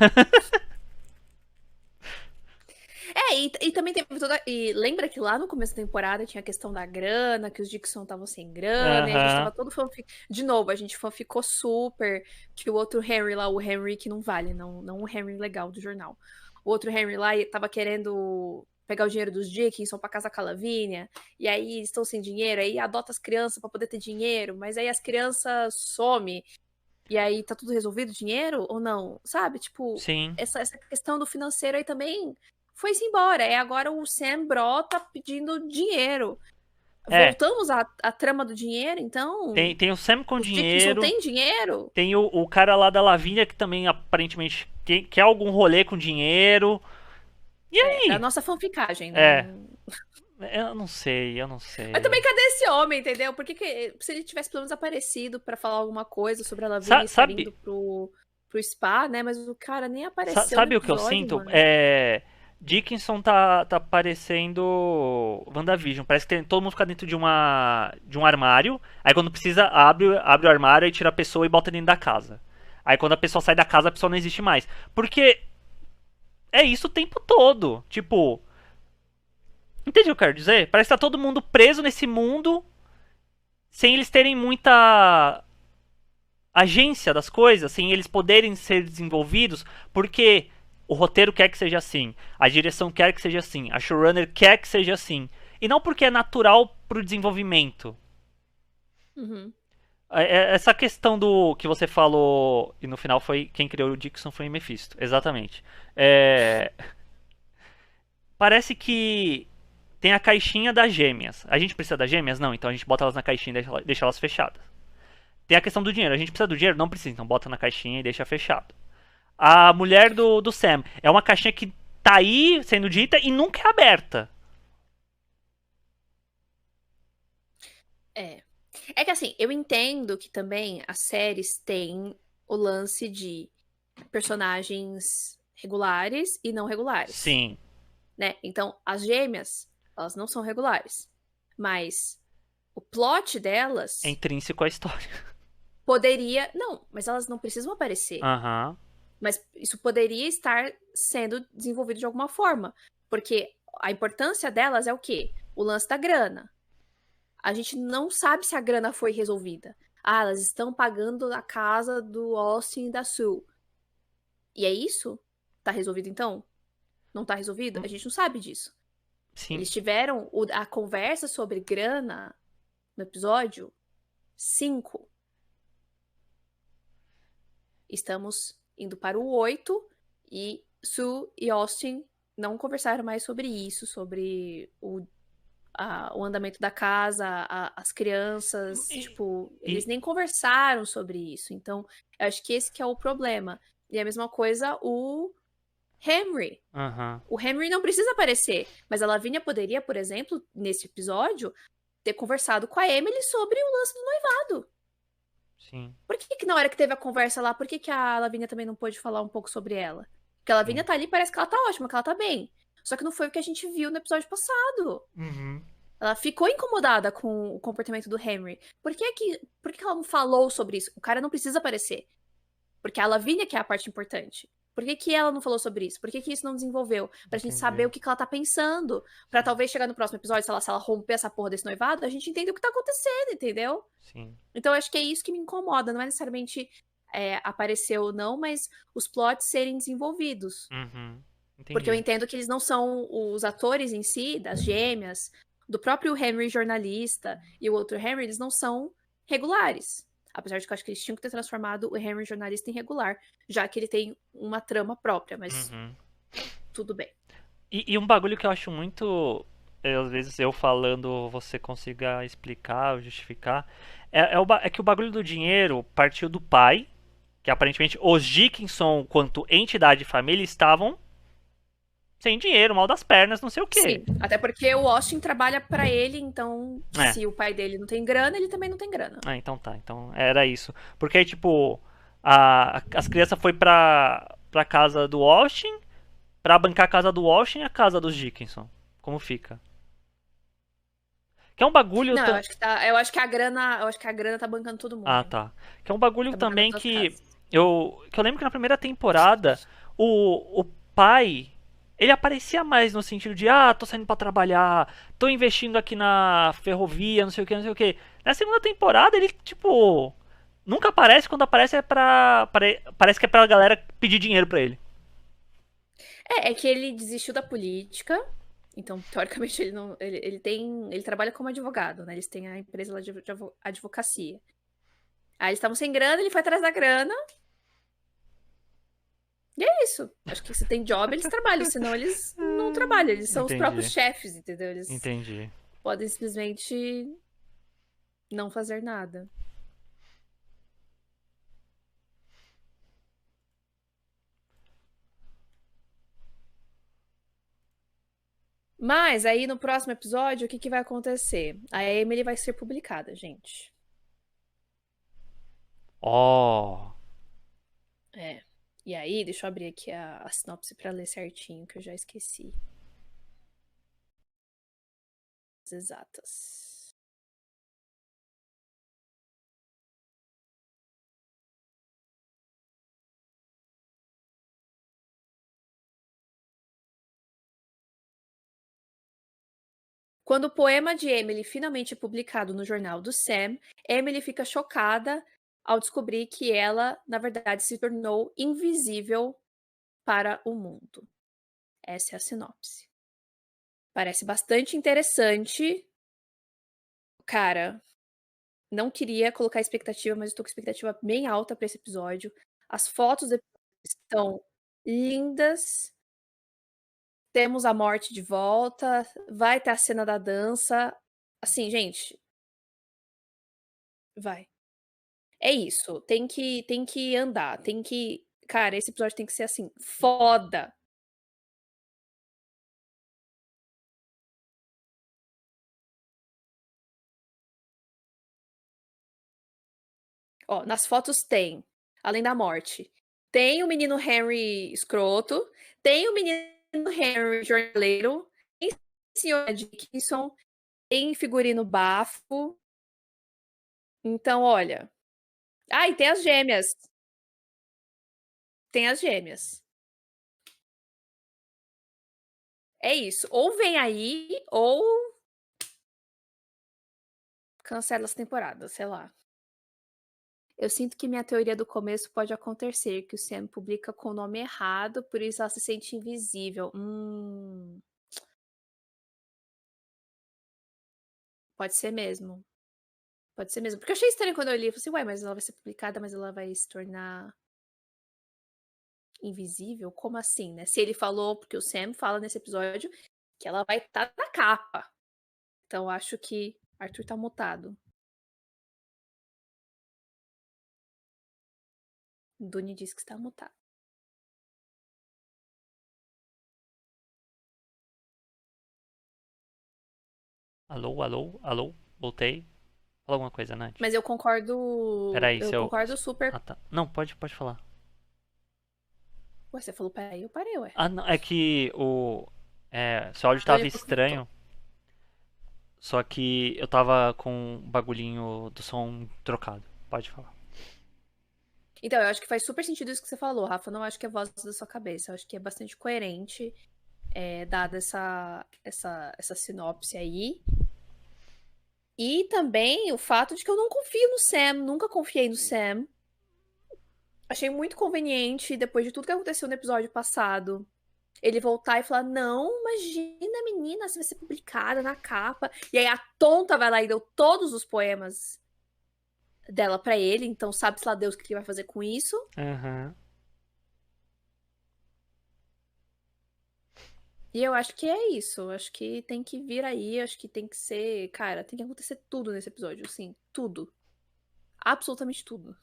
E também tem toda. E lembra que lá no começo da temporada tinha a questão da grana, que os Dixon estavam sem grana, e a gente Aham. tava todo fanfic. De novo, a gente fanficou super que o outro Henry lá, o Henry que não vale, não o Henry legal do jornal. O outro Henry lá tava querendo pegar o dinheiro dos Dickinson pra casa com a Lavínia, e aí eles estão sem dinheiro, aí adota as crianças pra poder ter dinheiro, mas aí as crianças somem. E aí tá tudo resolvido o dinheiro ou não? Sabe? Tipo, Sim. essa questão do financeiro aí também foi-se embora. É agora o Sam brota pedindo dinheiro. É. Voltamos à trama do dinheiro, Tem, então? tem o Sam com Os Dickinson dinheiro. têm dinheiro? Tem o cara lá da Lavínia que também aparentemente quer algum rolê com dinheiro. E É, da aí? nossa fanficagem, É. não. Eu não sei, eu não Mas sei. também cadê esse homem, entendeu? Porque se ele tivesse pelo menos aparecido pra falar alguma coisa sobre a Lavínia estar Sabe, indo pro spa, né? Mas o cara nem apareceu no sabe o que eu episódio, sinto? mano. É. Dickinson tá parecendo WandaVision. Parece que todo mundo fica dentro de um armário. Aí quando precisa, abre o armário e tira a pessoa e bota dentro da casa. Aí quando a pessoa sai da casa, a pessoa não existe mais. Porque é isso o tempo todo. Tipo, entende o que eu quero dizer? Parece que tá todo mundo preso nesse mundo sem eles terem muita agência das coisas, sem eles poderem ser desenvolvidos, porque o roteiro quer que seja assim, a direção quer que seja assim, a showrunner quer que seja assim, e não porque é natural pro desenvolvimento. Uhum. Essa questão do que você falou, e no final foi quem criou o Dixon foi o Mephisto, exatamente. É, parece que tem a caixinha das gêmeas. A gente precisa das gêmeas? Não, então a gente bota elas na caixinha e deixa elas fechadas. Tem a questão do dinheiro. A gente precisa do dinheiro? Não precisa, então bota na caixinha e deixa fechado. A mulher do Sam é uma caixinha que tá aí sendo dita e nunca é aberta. É. É que assim, eu entendo que também as séries têm o lance de personagens regulares e não regulares, Sim, né? Então, as gêmeas, elas não são regulares, mas o plot é delas intrínseco à história. poderia, não, mas elas não precisam aparecer. Aham. Mas isso poderia estar sendo desenvolvido de alguma forma, porque a importância delas é o quê? O lance da grana. A gente não sabe se a grana foi resolvida. Ah, elas estão pagando a casa do Austin e da Sue. E é isso? Tá resolvido então? Não tá resolvido? A gente não sabe disso. Sim. Eles tiveram a conversa sobre grana no episódio 5. Estamos indo para o 8 e Sue e Austin não conversaram mais sobre isso, sobre o andamento da casa, as crianças, E, tipo, eles e- nem conversaram sobre isso. Então, eu acho que esse que é o problema. E a mesma coisa o Henry. aham. O Henry não precisa aparecer, mas a Lavínia poderia, por exemplo, nesse episódio, ter conversado com a Emily sobre o lance do noivado. Sim, Por que na hora que teve a conversa lá, por que a Lavínia também não pôde falar um pouco sobre ela? Porque a Lavínia sim. tá ali, parece que ela tá ótima, que ela tá bem. Só que não foi o que a gente viu no episódio passado. Uhum. Ela ficou incomodada com o comportamento do Henry. Por que ela não falou sobre isso? O cara não precisa aparecer. Porque a Lavínia que é a parte importante. Por que ela não falou sobre isso? Por que isso não desenvolveu? Pra gente saber Entendi. o que ela tá pensando. Pra talvez chegar no próximo episódio, se ela romper essa porra desse noivado, a gente entender o que tá acontecendo, entendeu? Sim. Então eu acho que é isso que me incomoda. Não é necessariamente aparecer ou não, mas os plots serem desenvolvidos. Uhum. Porque eu Entendi. entendo que eles não são os atores em si, das gêmeas, do próprio Henry jornalista e o outro Henry, eles não são regulares. Apesar de que eu acho que eles tinham que ter transformado o Henry em jornalista irregular, já que ele tem uma trama própria, mas tudo bem. E um bagulho que eu acho muito. Às vezes eu falando você consiga explicar ou justificar. É que o bagulho do dinheiro partiu do pai. Que aparentemente os Dickinson, quanto entidade e família, estavam sem dinheiro, mal das pernas, não sei o quê. Sim, até porque o Austin trabalha pra ele, então É. se o pai dele não tem grana, ele também não tem grana. Ah, então tá. Então era isso. Porque aí, tipo, as crianças foi pra casa do Austin, pra bancar a casa do Austin e a casa dos Dickinson. Como fica? Que é um bagulho. Não, eu acho que a grana tá bancando todo Ah, mundo. tá. Que é um bagulho Tá bancando também as duas que casas. eu lembro que na primeira temporada o pai ele aparecia mais no sentido de tô saindo pra trabalhar, tô investindo aqui na ferrovia, não sei o que, não sei o que. Na segunda temporada ele tipo nunca aparece, quando aparece parece que é pra galera pedir dinheiro pra ele. É que ele desistiu da política. Então, teoricamente, ele não. Ele trabalha como advogado, né? Eles têm a empresa lá de advocacia. Aí eles estavam sem grana, ele foi atrás da grana. E é isso. Acho que se tem job, eles trabalham, senão eles não trabalham. Eles são os próprios Entendi. chefes, entendeu? Eles Entendi. podem simplesmente não fazer nada. Mas aí no próximo episódio, o que que vai acontecer? A Emily vai ser publicada, gente. Ó. É. E aí, deixa eu abrir aqui a sinopse pra ler certinho, que eu já esqueci. As exatas. Quando o poema de Emily finalmente é publicado no jornal do Sam, Emily fica chocada ao descobrir que ela, na verdade, se tornou invisível para o mundo. Essa é a sinopse. Parece bastante interessante. Cara, não queria colocar expectativa, mas estou com expectativa bem alta para esse episódio. As fotos do episódio estão lindas. Temos a morte de volta. Vai ter a cena da dança. Assim, gente, vai. É isso. Tem que andar. Tem que. Cara, esse episódio tem que ser assim, foda. Ó, nas fotos tem, além da morte, tem o menino Henry escroto, tem o menino Henry jornaleiro, tem senhora Dickinson, tem figurino bafo. Então, olha. Ah, e tem as gêmeas. Tem as gêmeas. É isso. Ou vem aí, ou cancela essa temporada, sei lá. Eu sinto que minha teoria do começo pode acontecer, que o Sam publica com o nome errado, por isso ela se sente invisível. Pode ser mesmo. Pode ser mesmo. Porque eu achei estranho quando eu li. Eu falei assim, ué, mas ela vai ser publicada, mas ela vai se tornar invisível? Como assim, né? Se ele falou, porque o Sam fala nesse episódio que ela vai estar na capa. Então acho que Arthur tá mutado. Duni diz que está mutado. Alô, alô, alô. Voltei. Fala alguma coisa, Nath. Mas eu concordo. Peraí, Eu se eu. concordo super. Ah, tá. Não, pode falar. Ué, você falou peraí, eu parei, ué. Ah, não, é que seu áudio Duni tava voltou. estranho, só que eu tava com o bagulhinho do som trocado. Pode falar. Então, eu acho que faz super sentido isso que você falou, Rafa. Eu não acho que é voz da sua cabeça. Eu acho que é bastante coerente, dada essa sinopse aí. E também o fato de que eu não confio no Sam, nunca confiei no Sam. Achei muito conveniente, depois de tudo que aconteceu no episódio passado, ele voltar e falar: Não, imagina, menina, você vai ser publicada na capa. E aí a tonta vai lá e deu todos os poemas dela pra ele, então sabe-se lá Deus o que ele vai fazer com isso. Aham. E eu acho que é isso. Eu acho que tem que vir aí, acho que tem que ser. Cara, tem que acontecer tudo nesse episódio, assim. Tudo. Absolutamente tudo.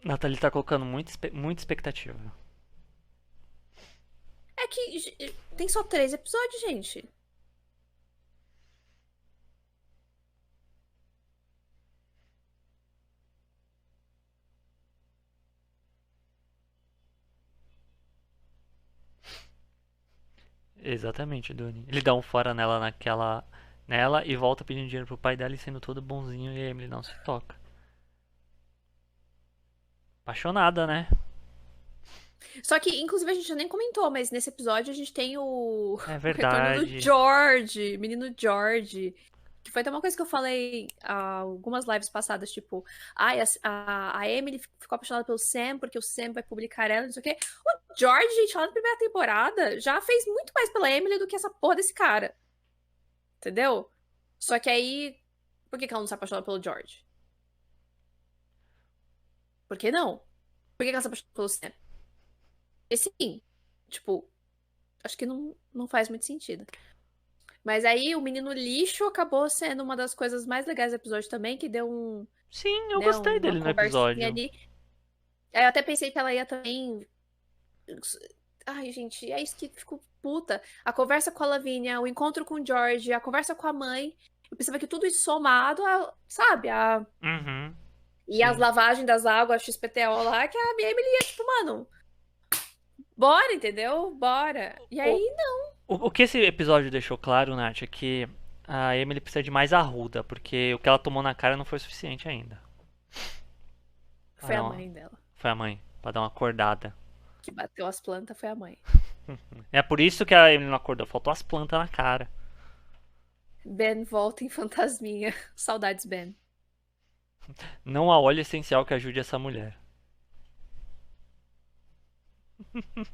Nathalie tá colocando muita expectativa. É que tem só 3 episódios, gente. Exatamente, Doni. Ele dá um fora nela e volta pedindo dinheiro pro pai dela e sendo todo bonzinho e a Emily não se toca. Apaixonada, né? Só que, inclusive, a gente já nem comentou, mas nesse episódio a gente tem É o retorno do verdade. George, menino George. Que foi até uma coisa que eu falei algumas lives passadas, tipo, ai, a Emily ficou apaixonada pelo Sam, porque o Sam vai publicar ela, não sei o quê. O George, gente, lá na primeira temporada, já fez muito mais pela Emily do que essa porra desse cara. Entendeu? Só que aí, por que ela não se apaixona pelo George? Por que não? Por que ela se apaixona pelo Sam? E sim, tipo, acho que não faz muito sentido. Mas aí o menino lixo acabou sendo uma das coisas mais legais do episódio também, que deu Sim, eu né, gostei uma dele no conversinha episódio. ali. Aí eu até pensei que ela ia também. Ai, gente, é isso que fico puta. A conversa com a Lavínia, o encontro com o George, a conversa com a mãe. Eu pensava que tudo isso somado, sabe? Uhum. E as Sim. lavagens das águas XPTO lá, que a Emily ia, tipo, mano, bora, entendeu? Bora. E O, aí, o que esse episódio deixou claro, Nath, é que a Emily precisa de mais arruda, porque o que ela tomou na cara não foi suficiente ainda. Pra foi dar a uma- mãe dela. Foi a mãe, pra dar uma acordada. Que bateu as plantas foi a mãe. É por isso que a Emily não acordou, faltou as plantas na cara. Ben volta em fantasminha. Saudades, Ben. Não há óleo essencial que ajude essa mulher.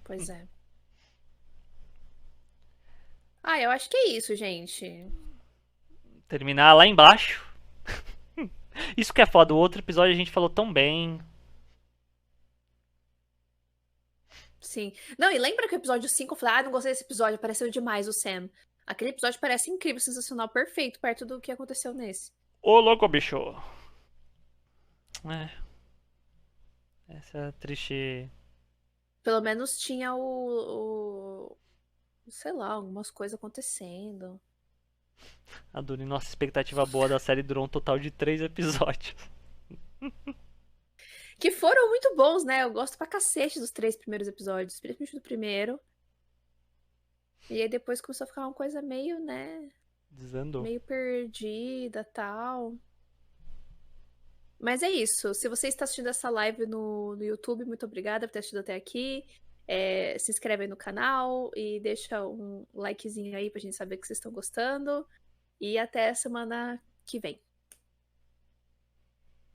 Pois é. Ah, eu acho que é isso, gente. Terminar lá embaixo. Isso que é foda, o outro episódio a gente falou tão bem. Sim. Não, e lembra que o episódio 5 eu falei, não gostei desse episódio, apareceu demais o Sam. Aquele episódio parece incrível, sensacional, perfeito, perto do que aconteceu nesse. Ô louco, bicho. É, essa é triste. Pelo menos tinha sei lá, algumas coisas acontecendo. A Duni, nossa expectativa boa da série durou um total de 3 episódios. Que foram muito bons, né? Eu gosto pra cacete dos 3 primeiros episódios, principalmente do primeiro. E aí depois começou a ficar uma coisa meio, né? Desandou. Meio perdida, tal. Mas é isso. Se você está assistindo essa live no YouTube, muito obrigada por ter assistido até aqui. Se inscreve aí no canal e deixa um likezinho aí pra gente saber que vocês estão gostando. E até semana que vem.